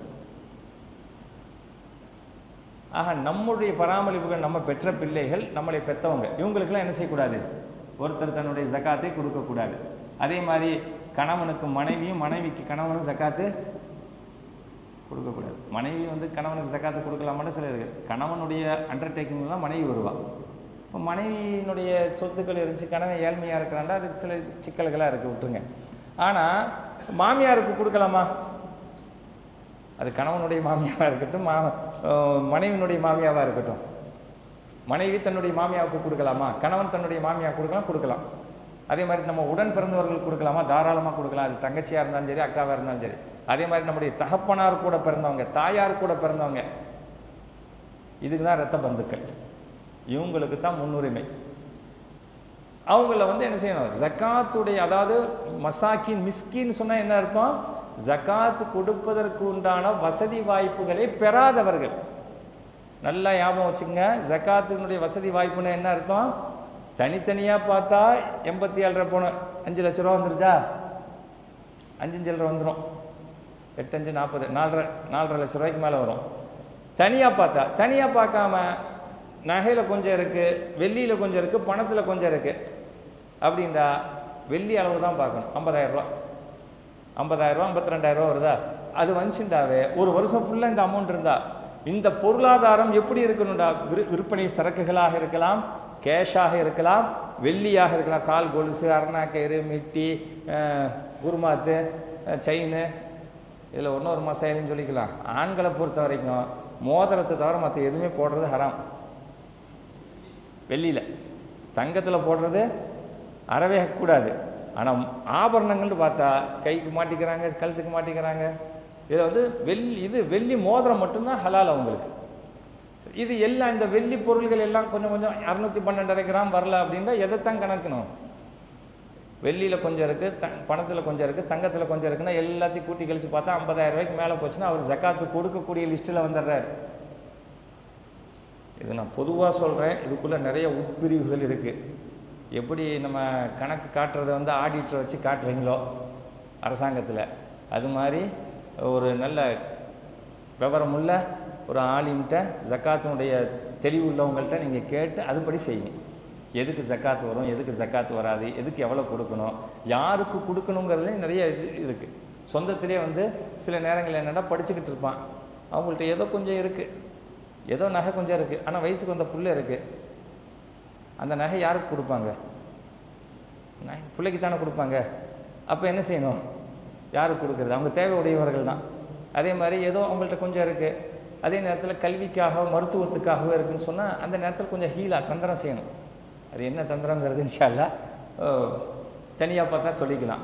ஆக நம்முடைய பராமரிப்புகள், நம்ம பெற்ற பிள்ளைகள், நம்மளை பெற்றவங்க, இவங்களுக்கெல்லாம் என்ன செய்யக்கூடாது, ஒருத்தர் தன்னுடைய ஜக்காத்தை கொடுக்கக்கூடாது. அதே மாதிரி கணவனுக்கு மனைவியும், மனைவிக்கு கணவனும் ஜக்காத்து கொடுக்கக்கூடாது. மனைவி வந்து கணவனுக்கு ஜக்காத்து கொடுக்கலாமான்னு சில இருக்குது. கணவனுடைய அண்டர்டேக்கிங் தான் மனைவி வருவா. இப்போ மனைவியினுடைய சொத்துக்கள் இருந்துச்சு, கணவன் ஏழ்மையாக இருக்கிறாண்டா, அதுக்கு சில சிக்கல்களாக இருக்குது, விட்டுருங்க. ஆனால் மாமியாருக்கு கொடுக்கலாமா, அது கணவனுடைய மாமியாவாக இருக்கட்டும், மனைவியினுடைய மாமியாவாக இருக்கட்டும், மனைவி தன்னுடைய மாமியாவுக்கு கொடுக்கலாமா, கணவன் தன்னுடைய மாமியாவுக்கு கொடுக்கலாம். அதே மாதிரி நம்ம உடன் பிறந்தவர்கள் கொடுக்கலாமா, தாராளமாக கொடுக்கலாம். அது தங்கச்சியாக இருந்தாலும் சரி, அக்காவாக இருந்தாலும் சரி. அதே மாதிரி நம்முடைய தகப்பனார் கூட பிறந்தவங்க, தாயார் கூட பிறந்தவங்க, இதுக்கு தான் இரத்த பந்துக்கள், இவங்களுக்கு தான் முன்னுரிமை. அவங்கள வந்து என்ன செய்யணும், ஜக்காத்துடைய, அதாவது மசாக்கின் மிஸ்கின்னு சொன்னால் என்ன அர்த்தம், ஜக்காத்து கொடுப்பதற்கு உண்டான வசதி வாய்ப்புகளை பெறாதவர்கள். நல்லா ஞாபகம் வச்சுக்கோங்க, ஜக்காத்தினுடைய வசதி வாய்ப்புன்னா என்ன அர்த்தம், தனித்தனியாக பார்த்தா 87.5 பவுன் 5 லட்ச ரூபா வந்துருச்சா, 5 சில்லறை வந்துடும், 8 5 40, 4.5 லட்ச ரூபாய்க்கு மேலே வரும். தனியாக பார்த்தா, தனியாக பார்க்காம நகையில் கொஞ்சம் இருக்குது, வெள்ளியில் கொஞ்சம் இருக்குது, பணத்தில் கொஞ்சம் இருக்குது அப்படின்றா வெள்ளி அளவு தான் பார்க்கணும். 50,000 ரூபா, 52,000 வருதா, அது வந்துச்சுண்டாவே ஒரு வருஷம் ஃபுல்லாக இந்த அமௌண்ட் இருந்தா, இந்த பொருளாதாரம் எப்படி இருக்கணும்டா, விற்பனை சரக்குகளாக இருக்கலாம், கேஷாக இருக்கலாம், வெள்ளியாக இருக்கலாம், கால் கொலுசு, அரணாக்கயிறு, மிட்டி, குருமாத்து, செயின், இதில் இன்னொரு மசாயின்னு சொல்லிக்கலாம். ஆண்களை பொறுத்த வரைக்கும் மோதிரத்தை தவிர மற்ற எதுவுமே போடுறது ஹராம். வெள்ளியில், தங்கத்தில் போடுறது அறவே கூடாது. ஆனால் ஆபரணங்கள்னு பார்த்தா கைக்கு மாட்டிக்கிறாங்க, கழுத்துக்கு மாட்டிக்கிறாங்க. இதில் வந்து வெள்ளி மோதிரம் மட்டும்தான் ஹலால் அவங்களுக்கு. இது எல்லாம் இந்த வெள்ளி பொருள்கள் எல்லாம் கொஞ்சம் 612.5 கிராம் வரல அப்படின்னா எதைத்தான் கணக்கணும், வெள்ளியில் கொஞ்சம் இருக்குது, பணத்தில் கொஞ்சம் இருக்குது, தங்கத்தில் கொஞ்சம் இருக்குன்னா எல்லாத்தையும் கூட்டி கழித்து பார்த்தா 50,000 ரூபாய்க்கு மேலே போச்சுன்னா அவர் ஜக்காத்து கொடுக்கக்கூடிய லிஸ்ட்டில் வந்துடுறார். இது நான் பொதுவாக சொல்கிறேன், இதுக்குள்ளே நிறைய உட்பிரிவுகள் இருக்குது. எப்படி நம்ம கணக்கு காட்டுறதை ஆடிட்டரை வச்சு காட்டுறீங்களோ அரசாங்கத்தில், அது மாதிரி ஒரு நல்ல விவரமுள்ள ஒரு ஆலிம்கிட்ட ஜக்காத்தினுடைய தெளிவு உள்ளவங்கள்ட்ட நீங்கள் கேட்டு அதுபடி செய்யுங்க. எதுக்கு ஜக்காத்து வரும், எதுக்கு ஜக்காத்து வராது, எதுக்கு எவ்வளோ கொடுக்கணும், யாருக்கு கொடுக்கணுங்கிறதுலேயும் நிறைய இது இருக்குது. சொந்தத்திலே சில நேரங்கள் என்னென்னா படிச்சுக்கிட்டு இருப்பான், அவங்கள்ட்ட ஏதோ கொஞ்சம் இருக்குது, ஏதோ நகை கொஞ்சம் இருக்குது, ஆனால் வயசுக்கு வந்த புள்ள இருக்குது. அந்த நகை யாருக்கு கொடுப்பாங்க? பிள்ளைக்கு தானே கொடுப்பாங்க. அப்போ என்ன செய்யணும்? யாருக்கு கொடுக்குறது? அவங்க தேவை உடையவர்கள் தான். அதே மாதிரி ஏதோ அவங்கள்ட்ட கொஞ்சம் இருக்குது, அதே நேரத்தில் கல்விக்காக மருத்துவத்துக்காகவோ இருக்குதுன்னு சொன்னால் அந்த நேரத்தில் கொஞ்சம் தந்திரம் செய்யணும். அது என்ன தந்திரங்கிறது இன்ஷா அல்லாஹ் தனியாக பார்த்தா சொல்லிக்கலாம்.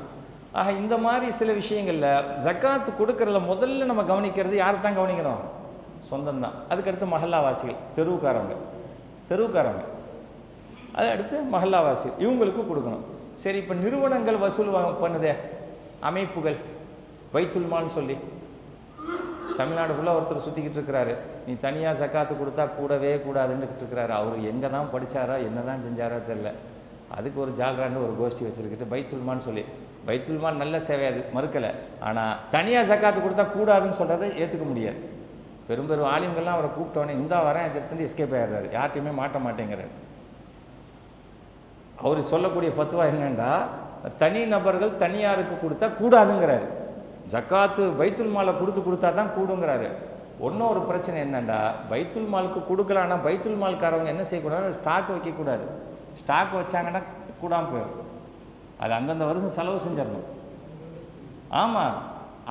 ஆக இந்த மாதிரி சில விஷயங்களில் ஜக்காத்து கொடுக்கறதுல முதல்ல நம்ம கவனிக்கிறது யார் தான் கவனிக்கணும்? சொந்தம்தான். அதுக்கடுத்து மஹல்லாவாசிகள், தெருவுக்காரங்க, அது அடுத்து மஹல்லாவாசிகள், இவங்களுக்கு கொடுக்கணும். சரி, இப்போ நிறுவனங்கள் வசூல் பண்ணுதே, அமைப்புகள், பைத்துல் மால்னு சொல்லி தமிழ்நாடு ஃபுல்லாக ஒருத்தர் சுற்றிக்கிட்டு இருக்கிறாரு. நீ தனியாக ஜக்காத்து கொடுத்தா கூடவே கூடாதுன்னு இருக்கிறாரு. அவர் எங்கே தான் படித்தாரோ என்ன தான் செஞ்சாரோ தெரில. அதுக்கு ஒரு ஜால்ரான்னு ஒரு கோஷ்டி வச்சுருக்கிட்டு பைத்துல்மான்னு சொல்லி, பைத்துல்மான் நல்ல சேவை, அது மறுக்கலை. ஆனால் தனியாக ஜக்காத்து கொடுத்தா கூடாதுன்னு சொல்கிறத ஏற்றுக்க முடியாது. பெரும் ஆலிம்கள்லாம் அவரை கூப்பிட்டோன்னே இந்த வரேன் ஜெத்துன்னு எஸ்கேப் ஆகிடுறாரு, யார்ட்டையுமே மாட்ட மாட்டேங்கிறார். அவர் சொல்லக்கூடிய ஃபத்வா என்னென்னா, தனி நபர்கள் தனியாருக்கு கொடுத்தா கூடாதுங்கிறாரு. ஜக்காத்து பைத்துல் மாலை கொடுத்தா தான் கூடுங்கிறாரு. இன்னொரு பிரச்சனை என்னென்னா, பைத்துல் மாலுக்கு கொடுக்கலாம், ஆனால் பைத்துல் மால்காரவங்க என்ன செய்யக்கூடாது? ஸ்டாக் வைக்கக்கூடாது. ஸ்டாக் வச்சாங்கன்னா கூடாமல் போயிடும். அது அந்தந்த வருஷம் செலவு செஞ்சிடணும். ஆமாம்,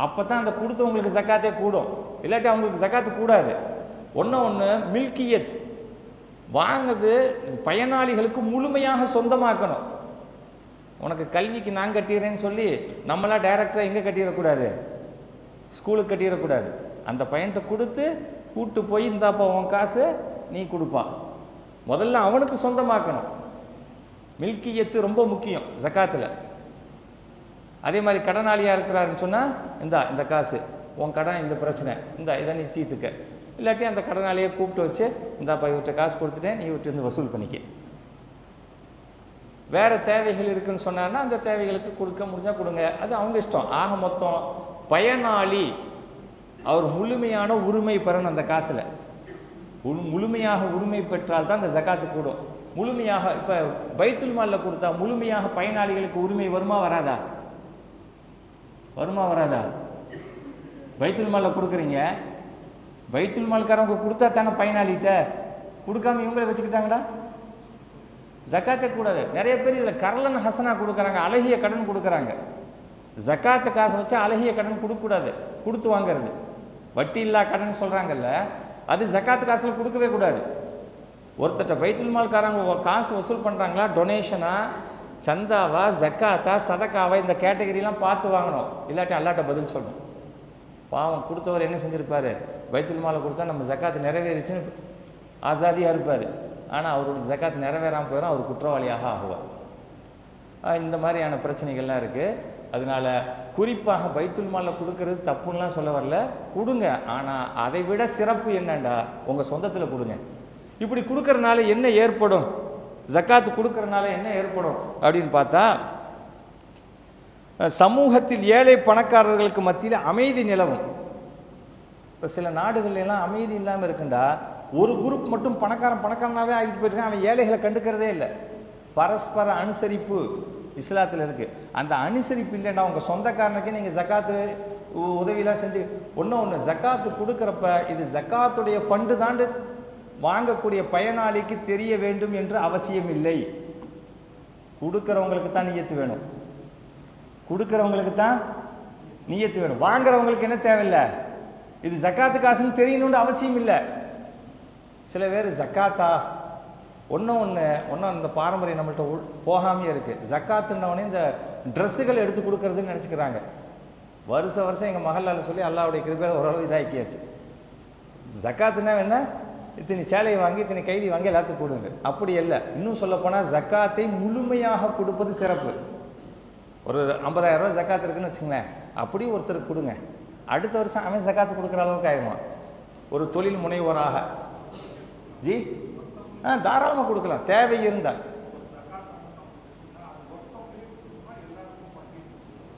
அப்போ தான் அந்த கொடுத்தவங்களுக்கு ஜக்காத்தே கூடும், இல்லாட்டி அவங்களுக்கு ஜக்காத்து கூடாது. ஒன்று மில்கியத் வாங்குறது பயனாளிகளுக்கு முழுமையாக சொந்தமாக்கணும். உனக்கு கல்விக்கு நான் கட்டிடுறேன்னு சொல்லி நம்மளாம் டைரக்டாக எங்கே கட்டிடக்கூடாது? ஸ்கூலுக்கு கட்டிடக்கூடாது. அந்த பையன்கிட்ட கொடுத்து கூப்பிட்டு போய் இந்தாப்பா உன் காசு நீ கொடுப்பான். முதல்ல அவனுக்கு சொந்தமாக்கணும். மில்கியத்து ரொம்ப முக்கியம் ஜக்காத்தில். அதே மாதிரி கடனாளியாக இருக்கிறாருன்னு சொன்னால், இந்த காசு உன் கடன், இந்த பிரச்சனை இதை நீ தீர்த்துக்க, இல்லாட்டி அந்த கடனாளியை கூப்பிட்டு வச்சு இந்தாப்பா இவர்கிட்ட காசு கொடுத்துட்டேன், நீ இவர்கிட்ட இருந்து வசூல் பண்ணிக்க. வேறு தேவைகள் இருக்குன்னு சொன்னான்னா அந்த தேவைகளுக்கு கொடுக்க முடிஞ்சால் கொடுங்க, அது அவங்க இஷ்டம். ஆக மொத்தம் பயனாளி அவர் முழுமையான உரிமை பெறணும். அந்த காசில் முழுமையாக உரிமை பெற்றால் தான் அந்த ஜக்காத்து கூடும். முழுமையாக இப்போ பைத்துல் மாலில் கொடுத்தா முழுமையாக பயனாளிகளுக்கு உரிமை வருமா வராதா? பைத்துல் மாலில் கொடுக்குறீங்க, பைத்துல் மால்காரவங்க கொடுத்தா தானே பயனாளிகிட்ட, கொடுக்காம இவங்களே வச்சுக்கிட்டாங்கடா, ஜக்காத்தே கூடாது. நிறைய பேர் இதில் கரலன் ஹசனா கொடுக்குறாங்க, அழகிய கடன் கொடுக்குறாங்க. ஜக்காத்து காசை வச்சா அழகிய கடன் கொடுக்கக்கூடாது, கொடுத்து வாங்கிறது. வட்டி இல்லா கடன் சொல்கிறாங்கல்ல, அது ஜக்காத்து காசில் கொடுக்கவே கூடாது. ஒருத்தட்ட பைத்துல் மால்காரங்க காசு வசூல் பண்ணுறாங்களா, டொனேஷனா, சந்தாவா, ஜக்காத்தா, சதக்காவா, இந்த கேட்டகரிலாம் பார்த்து வாங்கணும், இல்லாட்டி அல்லாட்ட பதில் சொல்லணும். பாவம் கொடுத்தவர் என்ன செஞ்சுருப்பார்? பைத்துல் மாலை கொடுத்தா நம்ம ஜக்காத்து நிறைவேறிச்சுன்னு ஆசாதியாக இருப்பார். ஆனால் அவரோட ஜக்காத்து நிறைவேறாமல் போயிடும், அவர் குற்றவாளியாக ஆகுவார். இந்த மாதிரியான பிரச்சனைகள்லாம் இருக்குது. அதனால குறிப்பாக பைத்துல் மாலில் கொடுக்கறது தப்புன்னெலாம் சொல்ல வரல, கொடுங்க. ஆனால் அதை விட சிறப்பு என்னண்டா, உங்கள் சொந்தத்தில் கொடுங்க. இப்படி கொடுக்கறனால என்ன ஏற்படும்? ஜக்காத்து கொடுக்கறனால என்ன ஏற்படும் அப்படின்னு பார்த்தா, சமூகத்தில் ஏழை பணக்காரர்களுக்கு மத்தியில் அமைதி நிலவும். இப்போ சில நாடுகள்லாம் அமைதி இல்லாமல் இருக்குண்டா, ஒரு குரூப் மட்டும் பணக்காரனாகவே ஆகிட்டு போயிருக்கான், அவன் ஏழைகளை கண்டுக்கிறதே இல்லை. பரஸ்பர அனுசரிப்பு இஸ்லாத்தில் இருக்குது. அந்த அனுசரிப்பு இல்லைன்னா உங்கள் சொந்தக்காரனுக்கு நீங்கள் ஜக்காத்து உதவியெல்லாம் செஞ்சு ஒன்று ஜக்காத்து கொடுக்குறப்ப இது ஜக்காத்துடைய ஃபண்டு தாண்டு வாங்கக்கூடிய பயனாளிக்கு தெரிய வேண்டும் என்று அவசியம் இல்லை. கொடுக்குறவங்களுக்கு தான் நியத்து வேணும், வாங்குறவங்களுக்கு என்ன தேவையில்லை, இது ஜக்காத்து காசுன்னு தெரியணும்னு அவசியம் இல்லை. சில பேர் ஜக்காத்தா ஒன்று இந்த பாரம்பரியம் நம்மள்கிட்ட போகாமே இருக்குது. ஜக்காத்துன்னவனே இந்த ட்ரெஸ்ஸுகள் எடுத்து கொடுக்கறதுன்னு நினச்சிக்கிறாங்க. வருஷம் எங்கள் மகளால் சொல்லி அல்லாவுடைய கிருபையில் ஓரளவு இதாக்கியாச்சு. ஜக்காத்துன்னா என்ன, இத்தனை சேலையை வாங்கி இத்தனை கைதி வாங்கி எல்லாத்துக்கும் கொடுங்க, அப்படி இல்லை. இன்னும் சொல்லப்போனால் ஜக்காத்தை முழுமையாக கொடுப்பது சிறப்பு. ஒரு 50,000 ரூபா ஜக்காத் இருக்குன்னு வச்சுங்களேன், அப்படியே ஒருத்தருக்கு கொடுங்க, அடுத்த வருஷம் அவன் ஜக்காத்து கொடுக்குற அளவுக்கு ஆயிடுவான். ஒரு தொழில் முனைவோராக ஜி தாராளமாக கொடுக்கலாம் தேவை இருந்தால்.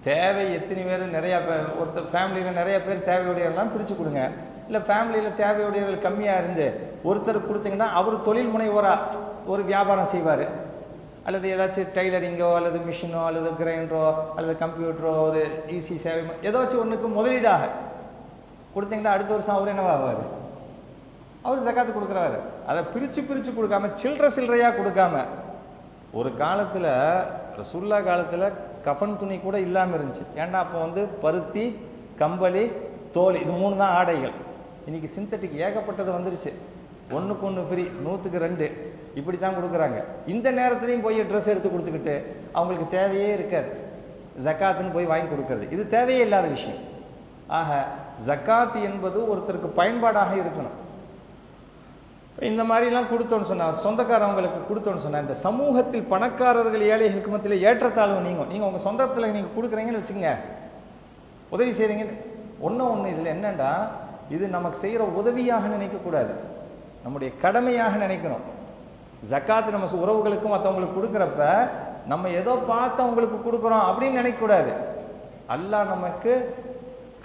தேவை எத்தனை பேர், நிறையா பேர், ஒருத்தர் ஃபேமிலியில் நிறைய பேர் தேவையுடையவர்கள்லாம் பிரித்து கொடுங்க. இல்லை ஃபேமிலியில் தேவையுடையவர்கள் கம்மியாக இருந்து ஒருத்தர் கொடுத்தீங்கன்னா அவர் தொழில் முனைவோராக ஒரு வியாபாரம் செய்வார், அல்லது ஏதாச்சும் டைலரிங்கோ அல்லது மிஷினோ அல்லது கிரைண்டரோ அல்லது கம்ப்யூட்டரோ ஒரு ஈஸி சேவை ஏதாச்சும் ஒன்றுக்கு முதலீடாக கொடுத்தீங்கன்னா அடுத்த வருஷம் அவர் என்னவாகுவார், அவர் ஜக்காத்து கொடுக்குறாரு. அதை பிரித்து கொடுக்காம சில்லறையாக கொடுக்காம. ஒரு காலத்தில் ரசூல்லா காலத்தில் கஃன் துணி கூட இல்லாமல் இருந்துச்சு. ஏன்னா அப்போ பருத்தி, கம்பளி, தோல், இது 3 தான் ஆடைகள். இன்றைக்கி சிந்தட்டிக் ஏகப்பட்டது வந்துருச்சு. 1க்கு 1 ஃப்ரீ, 100க்கு 2 இப்படி தான் கொடுக்குறாங்க. இந்த நேரத்துலையும் போய் ட்ரெஸ் எடுத்து கொடுத்துக்கிட்டு அவங்களுக்கு தேவையே இருக்காது, ஜக்காத்துன்னு போய் வாங்கி கொடுக்கறது இது தேவையே இல்லாத விஷயம். ஆக ஜக்காத் என்பது ஒருத்தருக்கு பயன்பாடாக இருக்கணும். இந்த மாதிரிலாம் கொடுத்தோன்னு சொன்னால், சொந்தக்காரவங்களுக்கு கொடுத்தோன்னு சொன்னால், இந்த சமூகத்தில் பணக்காரர்கள் ஏழைகளுக்கு மத்தியில் ஏற்றத்தாழ்வு நீங்கள் உங்கள் சொந்தத்தில் நீங்கள் கொடுக்குறீங்கன்னு வச்சுக்கோங்க, உதவி செய்கிறீங்க. ஒன்று இதில் என்னென்னா, இது நமக்கு செய்கிற உதவியாக நினைக்கக்கூடாது, நம்முடைய கடமையாக நினைக்கணும். ஜக்காத்து நம்ம உறவுகளுக்கும் மற்றவங்களுக்கு கொடுக்குறப்ப நம்ம ஏதோ பார்த்து அவங்களுக்கு கொடுக்குறோம் அப்படின்னு நினைக்கக்கூடாது. அல்லாஹ் நமக்கு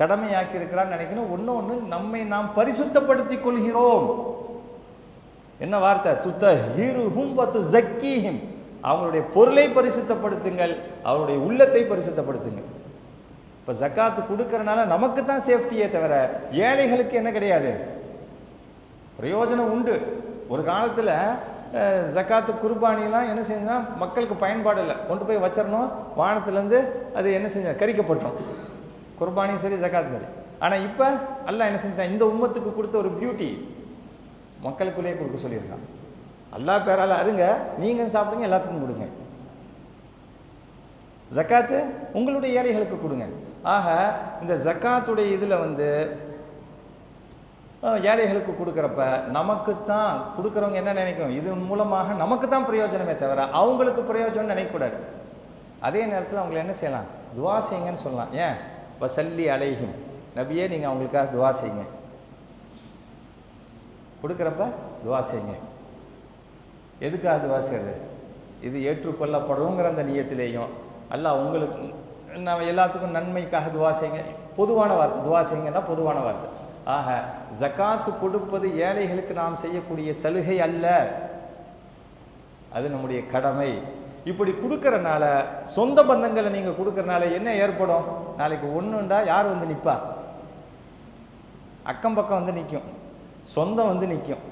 கடமையாக்கி இருக்கிறான்னு நினைக்கணும். ஒன்று நம்மை நாம் பரிசுத்தப்படுத்திக் கொள்கிறோம். என்ன வார்த்தை, துத்தஹீருஹும் வ துஸக்கீஹிம், அவங்களுடைய பொருளை பரிசுத்தப்படுத்துங்கள், அவருடைய உள்ளத்தை பரிசுத்தப்படுத்துங்கள். இப்போ ஜக்காத்து கொடுக்கறனால நமக்கு தான் சேஃப்டியே தவிர ஏழைகளுக்கு என்ன கிடையாது, பிரயோஜனம் உண்டு. ஒரு காலத்தில் ஜக்காத்து குர்பானிலாம் என்ன செஞ்சா மக்களுக்கு பயன்பாடு இல்லை, கொண்டு போய் வச்சிடணும், வானத்துலேருந்து அது என்ன செஞ்ச கரிக்கப்பட்டோம், குர்பானியும் சரி ஜக்காத்து சரி. ஆனால் இப்போ அல்லாஹ் என்ன செஞ்சான், இந்த உம்மத்துக்கு கொடுத்த ஒரு பியூட்டி மக்களுக்குள்ளேயே கொடுக்க சொல்லியிருக்கான். அல்லாஹ் பேரால் அருங்க, நீங்கள் சாப்பிடுங்க, எல்லாத்துக்கும் கொடுங்க. ஜக்காத்து உங்களுடைய ஏழைகளுக்கு கொடுங்க. ஆக இந்த ஜக்காத்துடைய இதில் ஏழைகளுக்கு கொடுக்குறப்ப நமக்குத்தான் கொடுக்குறவங்க என்ன நினைக்கும், இது மூலமாக நமக்கு தான் பிரயோஜனமே தவிர அவங்களுக்கு பிரயோஜனம் நினைக்கக்கூடாது. அதே நேரத்தில் அவங்களை என்ன செய்யலாம், துவா செய்யுங்கன்னு சொல்லலாம். ஏன், வசல்லி அலைஹிம், நபியே நீங்கள் அவங்களுக்காக துவா செய்யுங்க, கொடுக்குறப்ப துவா செய்யுங்க. எதுக்காக துவா செய்கிறது, இது ஏற்றுக்கொள்ளப்படுங்கிற அந்த நியத்திலேயும் அல்லாஹ் உங்களுக்கு நம்ம எல்லாத்துக்கும் நன்மைக்காக துவா செய்யுங்க. பொதுவான வார்த்தை, துவா செய்யுங்கன்னா பொதுவான வார்த்தை. ஆக ஜக்காத்து கொடுப்பது ஏழைகளுக்கு நாம் செய்யக்கூடிய சலுகை அல்ல, அது நம்முடைய கடமை. இப்படி கொடுக்கறனால, சொந்த பந்தங்களை நீங்கள் கொடுக்கறனால என்ன ஏற்படும், நாளைக்கு ஒன்றுண்டா யார் நிற்பா, அக்கம் பக்கம் நிற்கும், சொந்தம் நிற்கும்.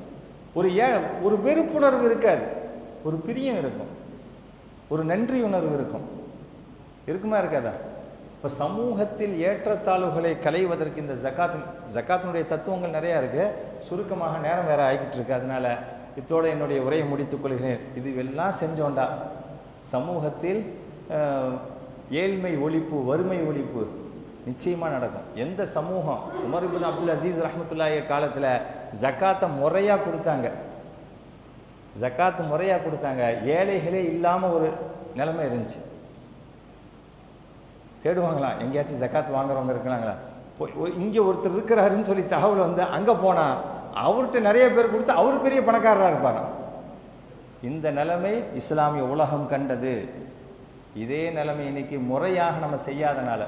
ஒரு வெறுப்புணர்வு இருக்காது, ஒரு பிரியம் இருக்கும், ஒரு நன்றி உணர்வு இருக்கும். இருக்குமா இருக்காதா? இப்போ சமூகத்தில் ஏற்றத்தாழ்வுகளை களைவதற்கு இந்த ஜக்காத்தினுடைய தத்துவங்கள் நிறையா இருக்குது. சுருக்கமாக நேரம் வேறு ஆகிக்கிட்டு இருக்கு, அதனால் இத்தோடு என்னுடைய உரையை முடித்துக் கொள்கிறேன். இதுவெல்லாம் செஞ்சோண்டா சமூகத்தில் ஏழ்மை ஒழிப்பு, வறுமை ஒழிப்பு நிச்சயமாக நடக்கும். எந்த சமூகம், உமர் இப்னு அப்துல் அசீஸ் ரஹ்மத்துல்லாஹி காலத்தில் ஜக்காத்தை முறையாக கொடுத்தாங்க, ஜக்காத்து முறையாக கொடுத்தாங்க, ஏழைகளே இல்லாமல் ஒரு நிலைமை இருந்துச்சு. தேடுவாங்களாம், எங்கேயாச்சும் ஜக்காத்து வாங்குறவங்க இருக்கிறாங்களா, இங்கே ஒருத்தர் இருக்கிறாருன்னு சொல்லி தகவல் அங்கே போனால் அவர்கிட்ட நிறைய பேர் கொடுத்து அவர் பெரிய பணக்காரராக இருப்பார். இந்த நிலைமை இஸ்லாமிய உலகம் கண்டது. இதே நிலைமை இன்னைக்கு முறையாக நம்ம செய்யாதனால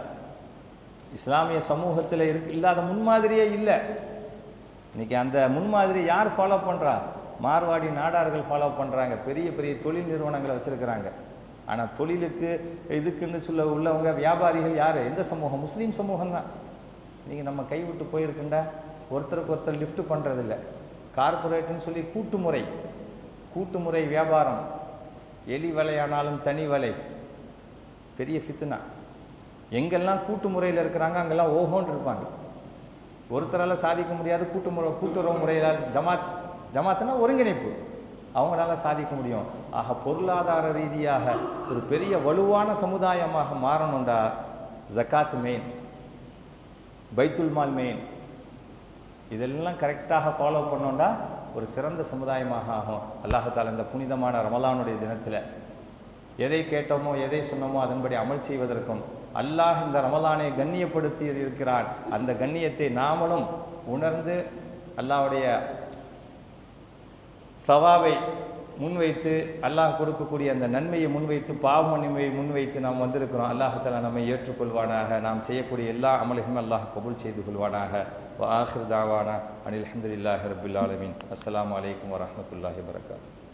இஸ்லாமிய சமூகத்தில் இல்லாத முன்மாதிரியே இல்லை. இன்னைக்கு அந்த முன்மாதிரி யார் ஃபாலோ பண்ணுறா, மார்வாடி நாடார்கள் ஃபாலோ பண்ணுறாங்க, பெரிய பெரிய தொழில் நிறுவனங்களை வச்சுருக்கிறாங்க. ஆனால் தொழிலுக்கு இதுக்குன்னு உள்ளவங்க வியாபாரிகள் யார், எந்த சமூகம், முஸ்லீம் சமூகம் தான். நீங்கள் நம்ம கைவிட்டு போயிருக்குண்டா, ஒருத்தருக்கு ஒருத்தர் லிஃப்ட் பண்ணுறதில்ல, கார்பரேட்டுன்னு சொல்லி கூட்டுமுறை வியாபாரம், எலி வலையானாலும் தனி வலை, பெரிய ஃபித்னா. எங்கெல்லாம் கூட்டு முறையில் இருக்கிறாங்க அங்கெல்லாம் ஓஹோன்னு இருப்பாங்க. ஒருத்தரால் சாதிக்க முடியாது, கூட்டுறவு முறையில் ஜமாத்துனா ஒருங்கிணைப்பு, அவங்களால சாதிக்க முடியும். ஆக பொருளாதார ரீதியாக ஒரு பெரிய வலுவான சமுதாயமாக மாறணுண்டா ஜக்காத் மெயின், பைத்துல் மால் மெயின், இதெல்லாம் கரெக்டாக ஃபாலோ பண்ணோண்டா ஒரு சிறந்த சமுதாயமாக ஆகும். அல்லாஹ் தஆலா இந்த புனிதமான ரமலானுடைய தினத்தில் எதை கேட்டோமோ எதை சொன்னோமோ அதன்படி அமல் செய்வதற்கும் அல்லாஹ் இந்த ரமலானை கண்ணியப்படுத்தி இருக்கிறான். அந்த கண்ணியத்தை நாமளும் உணர்ந்து அல்லாஹ்வுடைய சவாவை முன்வைத்து அல்லாஹ் கொடுக்கக்கூடிய அந்த நன்மையை முன்வைத்து பாவ மன்னிமையை முன்வைத்து நாம் வந்திருக்கிறோம். அல்லாஹ் தஆலா நம்மை ஏற்றுக்கொள்வானாக. நாம் செய்யக்கூடிய எல்லா அமலையும் அல்லாஹ் கபூல் செய்து கொள்வானாக. வ ஆகிர் தாவானா அனில் ஹம்துலில்லாஹி ரப்பில் ஆலமீன். அஸ்ஸலாமு அலைக்கும் வரஹ்மத்துல்லாஹி வபரகாத்துஹு.